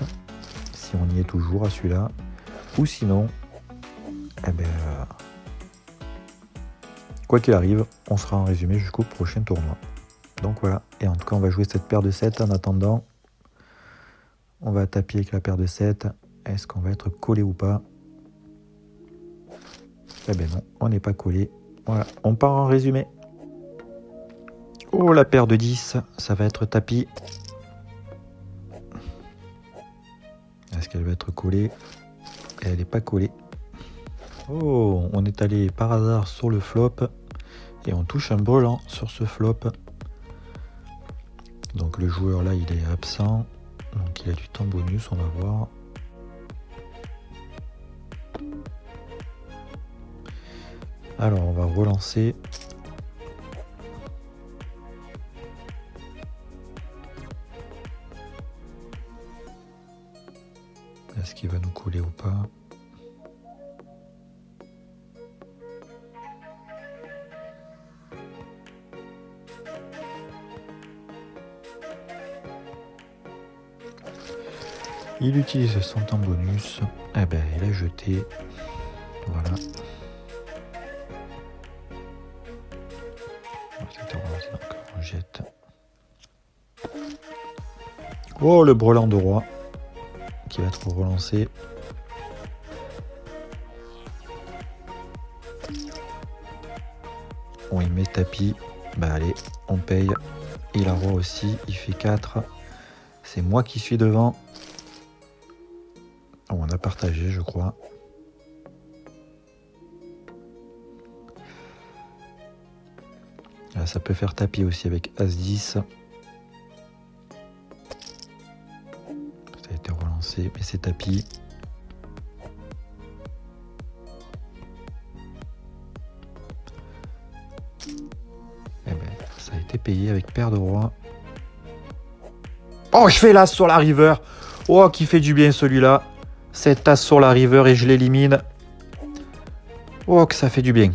Si on y est toujours à celui-là. Ou sinon, eh ben, quoi qu'il arrive, on sera en résumé jusqu'au prochain tournoi. Donc voilà. Et en tout cas, on va jouer cette paire de 7 en attendant. On va taper avec la paire de 7. Est-ce qu'on va être collé ou pas? Eh ben non, on n'est pas collé. Voilà, on part en résumé. Oh, la paire de 10, ça va être tapis. Est-ce qu'elle va être collée? Elle n'est pas collée. Oh, on est allé par hasard sur le flop. Et on touche un brelan sur ce flop. Donc le joueur là, il est absent. Donc il a du temps bonus, on va voir. Alors on va relancer. Est-ce qu'il va nous coller ou pas? Il utilise son temps bonus. Eh ben, il a jeté. Voilà. C'était relancé, donc on jette. Oh, le brelan de roi qui va être relancé. On y met tapis. Bah allez, on paye. Il a roi aussi, il fait 4. C'est moi qui suis devant. Oh, on a partagé, je crois. Là, ça peut faire tapis aussi avec As-10. Ça a été relancé, mais c'est tapis. Eh ben, ça a été payé avec paire de roi. Oh, je fais l'as sur la river. Oh, qui fait du bien celui-là. Cet as sur la river et je l'élimine. Oh, que ça fait du bien.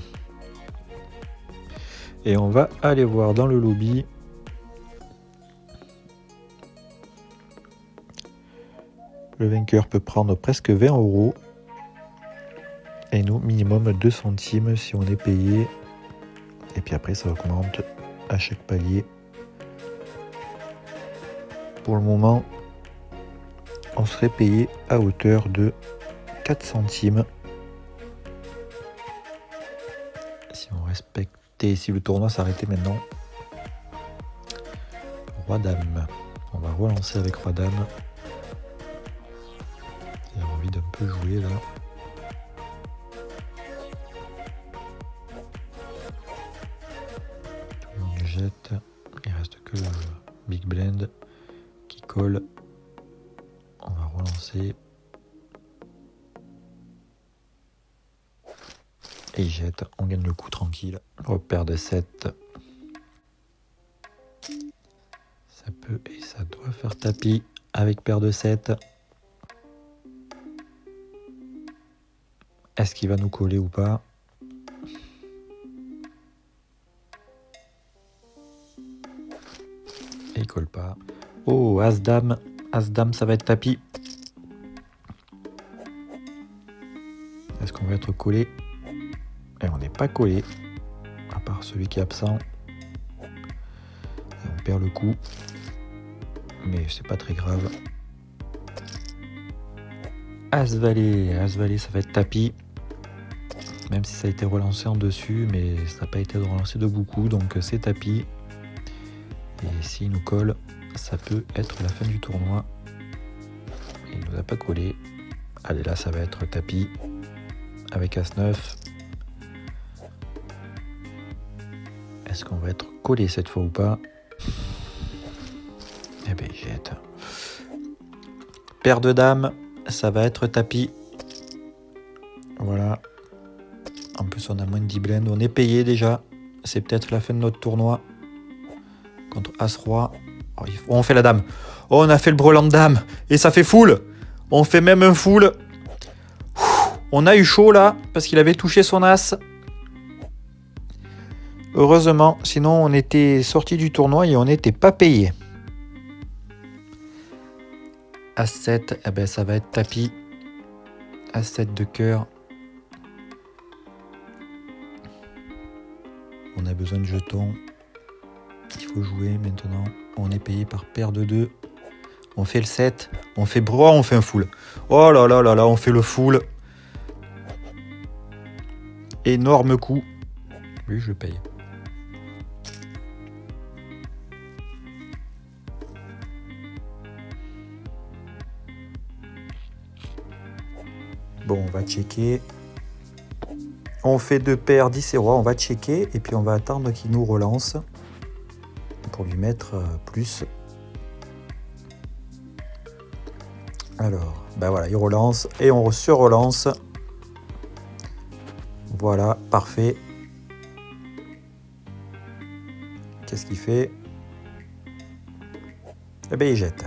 Et on va aller voir dans le lobby. Le vainqueur peut prendre presque 20 €. Et nous, minimum 2 centimes si on est payé. Et puis après, ça augmente à chaque palier. Pour le moment, on serait payé à hauteur de 4 centimes. Si on respectait, si le tournoi s'arrêtait maintenant. Roi-Dame. On va relancer avec Roi-Dame. J'ai envie d'un peu jouer là. Tout le monde jette. Il reste que le Big Blend qui colle. On va relancer. Et il jette. On gagne le coup tranquille. Repère de 7. Ça peut et ça doit faire tapis avec paire de 7. Est-ce qu'il va nous coller ou pas? Et il colle pas. Oh, As-Dame. As-Dame, ça va être tapis. Est-ce qu'on va être collé? Et on n'est pas collé. À part celui qui est absent. Et on perd le coup. Mais c'est pas très grave. As-Valet. As-Valet, ça va être tapis. Même si ça a été relancé en dessus, mais ça n'a pas été relancé de beaucoup, donc c'est tapis. Et s'il nous colle, ça peut être la fin du tournoi. Il ne nous a pas collé. Allez, là, ça va être tapis avec As-9. Est-ce qu'on va être collé cette fois ou pas? Eh bien, il jette. Paire de dames, ça va être tapis. Voilà. En plus, on a moins de 10 blends. On est payé déjà. C'est peut-être la fin de notre tournoi. Contre As-Roi. Oh, on fait la dame. Oh, on a fait le brelan de dame. Et ça fait full. On fait même un full. On a eu chaud là. Parce qu'il avait touché son As. Heureusement. Sinon, on était sorti du tournoi et on n'était pas payé. As-7. Eh ben, ça va être tapis. As-7 de cœur. On a besoin de jetons. Il faut jouer maintenant. On est payé par paire de 2. On fait le 7. On fait bro, on fait un full. Oh là là là là, on fait le full. Énorme coup. Oui, je paye. Bon, on va checker. On fait 2 paires 10 et roi, on va checker et puis on va attendre qu'il nous relance pour lui mettre plus. Alors, ben voilà, il relance et on se relance. Voilà, parfait. Qu'est-ce qu'il fait? Eh bien, il jette.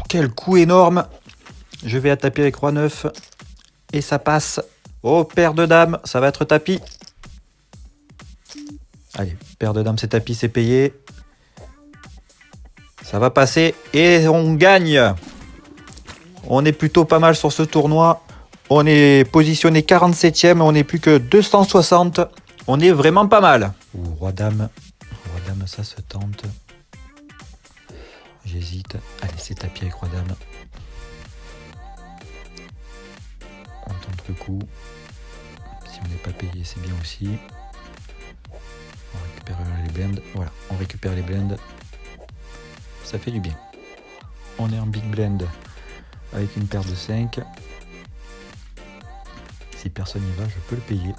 Quel coup énorme! Je vais à tapis avec roi 9. Et ça passe. Oh, paire de dames, ça va être tapis. Allez, paire de dames, c'est tapis, c'est payé. Ça va passer et on gagne. On est plutôt pas mal sur ce tournoi. On est positionné 47e, on n'est plus que 260. On est vraiment pas mal. Ouh, roi dame. Roi dame, ça se tente. J'hésite. Allez, c'est tapis avec roi dame. On tente le coup. Si on n'est pas payé, c'est bien aussi. On récupère les blindes. Voilà, on récupère les blindes. Ça fait du bien. On est en big blend avec une paire de 5. Si personne n'y va, je peux le payer.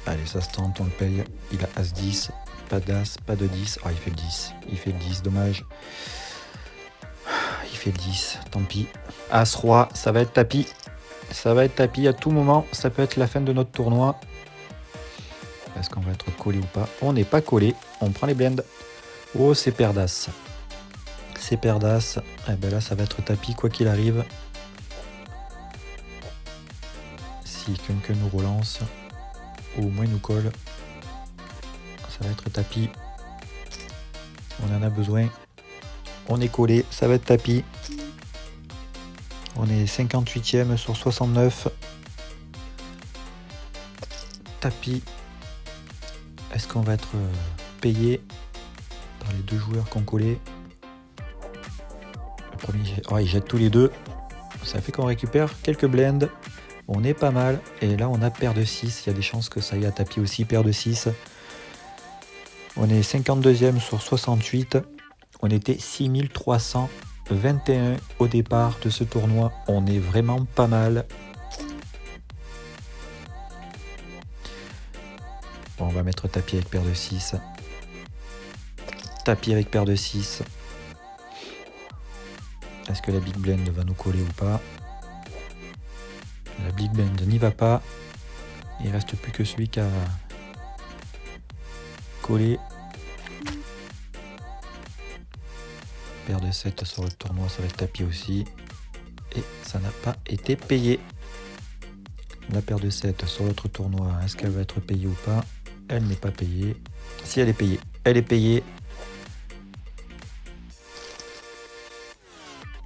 Allez, ça se tente, on le paye. Il a As-10, pas d'As, pas de 10. Ah, il fait le 10. Il fait le 10, dommage. Il fait le 10, tant pis. As-Roi, ça va être tapis. Ça va être tapis à tout moment. Ça peut être la fin de notre tournoi. Est-ce qu'on va être collé ou pas? On n'est pas collé. On prend les blindes. Oh, c'est paire d'As. C'est paire d'As. Eh ben là, ça va être tapis quoi qu'il arrive. Si quelqu'un nous relance, ou au moins nous colle, ça va être tapis. On en a besoin. On est collé, ça va être tapis. On est 58e sur 69. Tapis. Est-ce qu'on va être payé par les deux joueurs qui ont collé? Le premier, oh, ils jettent tous les deux. Ça fait qu'on récupère quelques blends. On est pas mal. Et là, on a paire de 6. Il y a des chances que ça y ait à tapis aussi, paire de 6. On est 52e sur 68. On était 6321 au départ de ce tournoi. On est vraiment pas mal. Bon, on va mettre tapis avec paire de 6. Tapis avec paire de 6. Est-ce que la Big Blend va nous coller ou pas? La Big Blend n'y va pas. Il reste plus que celui qui a collé. Paire de 7 sur le tournoi, ça va être tapis aussi. Et ça n'a pas été payé. La paire de 7 sur l'autre tournoi, est-ce qu'elle va être payée ou pas? Elle n'est pas payée. Si, elle est payée. Elle est payée.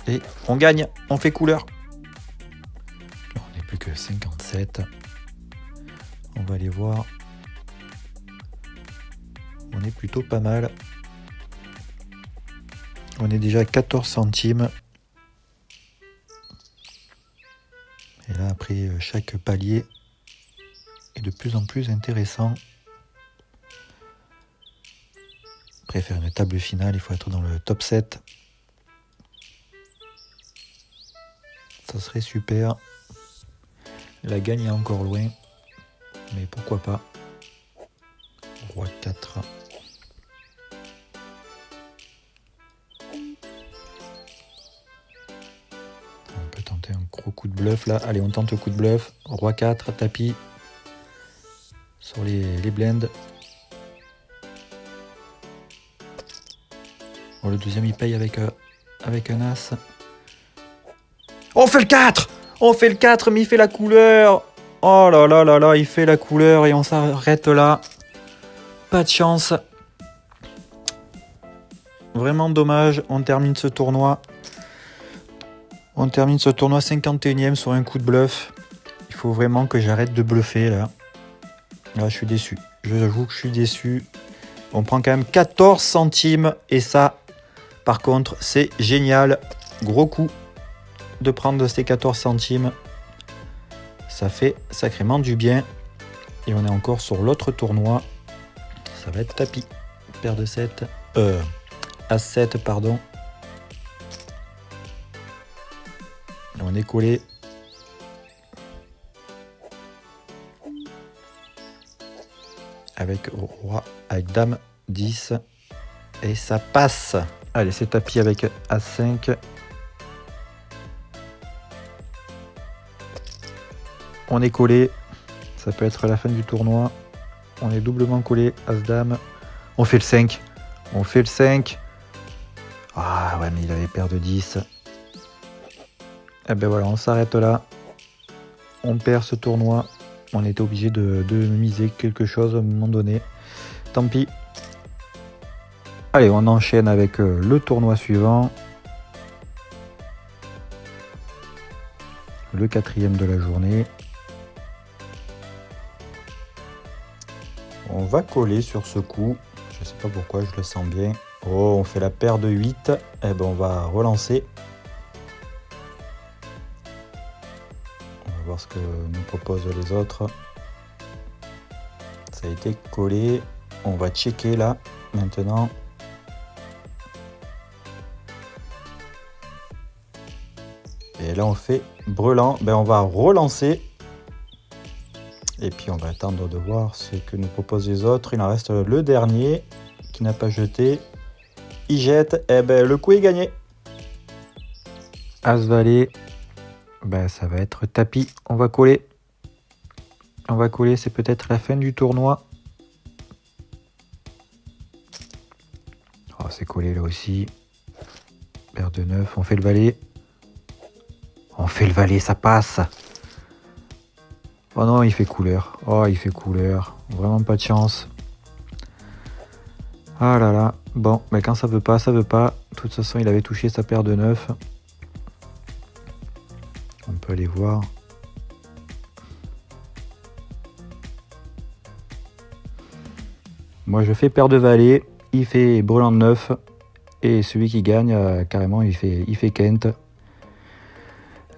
Et on gagne. On fait couleur. On n'est plus que 57. On va aller voir. On est plutôt pas mal. On est déjà à 14 centimes. Et là, après, chaque palier est de plus en plus intéressant. Après, faire une table finale, il faut être dans le top 7. Ça serait super. La gagne est encore loin. Mais pourquoi pas. Roi 4. On peut tenter un gros coup de bluff là. Allez, on tente le coup de bluff. Roi 4, tapis. Sur les blends. Oh, le deuxième il paye avec un as. On fait le 4. On fait le 4, mais il fait la couleur. Oh là là là là, il fait la couleur et on s'arrête là. Pas de chance. Vraiment dommage. On termine ce tournoi. On termine ce tournoi 51e sur un coup de bluff. Il faut vraiment que j'arrête de bluffer là. Là, je suis déçu. J'avoue que je suis déçu. On prend quand même 14 centimes. Et ça, par contre, c'est génial. Gros coup de prendre ces 14 centimes. Ça fait sacrément du bien. Et on est encore sur l'autre tournoi. Ça va être tapis. Paire de 7. As-7, pardon. On est collé. Avec roi, avec dame 10. Et ça passe. Allez, c'est tapis avec As5. On est collé. Ça peut être la fin du tournoi. On est doublement collé. As-Dame. On fait le 5. On fait le 5. Ah ouais, mais il avait paire de 10. Et ben voilà, on s'arrête là. On perd ce tournoi. On était obligé de miser quelque chose à un moment donné. Tant pis. Allez, on enchaîne avec le tournoi suivant. Le 4e de la journée. On va coller sur ce coup. Je sais pas pourquoi, je le sens bien. Oh, on fait la paire de 8. Eh ben, on va relancer. On va voir ce que nous proposent les autres. Ça a été collé. On va checker là, maintenant. Et là, on fait brûlant. Ben, on va relancer. Et puis, on va attendre de voir ce que nous proposent les autres. Il en reste le dernier qui n'a pas jeté. Il jette. Et ben, le coup est gagné. As-Valet. Ben, ça va être tapis. On va coller. On va coller. C'est peut-être la fin du tournoi. Oh, c'est collé là aussi. Paire de 9. On fait le valet. On fait le valet, ça passe. Oh non, il fait couleur. Oh, il fait couleur. Vraiment pas de chance. Ah là là. Bon, mais quand ça veut pas, ça veut pas. De toute façon, il avait touché sa paire de 9. On peut aller voir. Moi, je fais paire de valet. Il fait brûlant de 9. Et celui qui gagne, carrément, il fait Kent.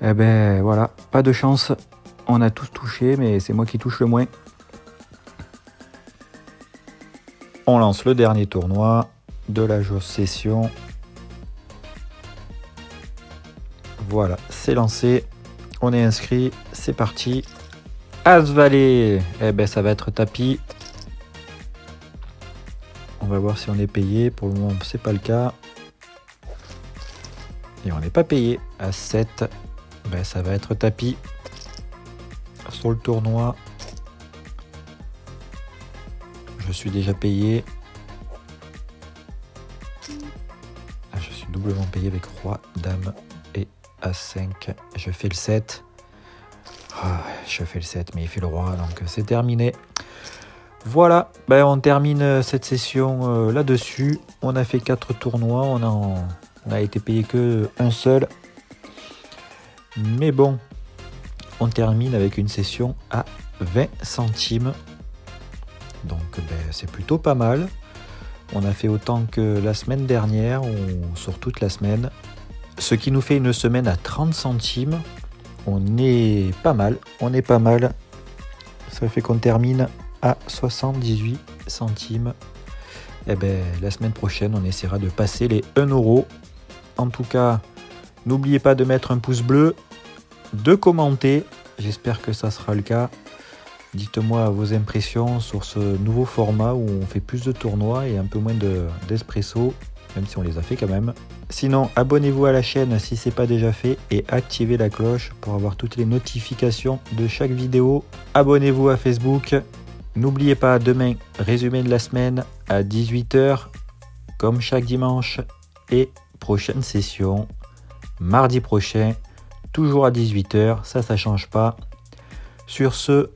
Eh ben voilà, pas de chance. On a tous touché, mais c'est moi qui touche le moins. On lance le dernier tournoi de la session. Voilà, c'est lancé. On est inscrit, c'est parti. As-Valet. Eh ben ça va être tapis. On va voir si on est payé. Pour le moment, c'est pas le cas. Et on n'est pas payé. À 7. Ben, ça va être tapis. Sur le tournoi. Je suis déjà payé. Je suis doublement payé avec Roi, Dame et As5. Je fais le 7. Je fais le 7, mais il fait le Roi, donc c'est terminé. Voilà, ben on termine cette session là-dessus. On a fait 4 tournois, on a été payé que un seul. Mais bon, on termine avec une session à 20 centimes. Donc ben, c'est plutôt pas mal. On a fait autant que la semaine dernière, sur toute la semaine. Ce qui nous fait une semaine à 30 centimes. On est pas mal, Ça fait qu'on termine à 78 centimes. Et ben, la semaine prochaine, on essaiera de passer les 1 €. En tout cas, n'oubliez pas de mettre un pouce bleu, de commenter. J'espère que ça sera le cas. Dites-moi vos impressions sur ce nouveau format où on fait plus de tournois et un peu moins d'espresso, même si on les a fait quand même. Sinon, abonnez-vous à la chaîne si ce n'est pas déjà fait et activez la cloche pour avoir toutes les notifications de chaque vidéo. Abonnez-vous à Facebook. N'oubliez pas, demain, résumé de la semaine à 18 h, comme chaque dimanche. Et prochaine session, mardi prochain, toujours à 18 h, ça change pas. Sur ce,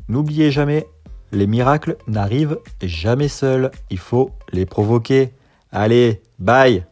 n'oubliez jamais, les miracles n'arrivent jamais seuls, il faut les provoquer. Allez, bye!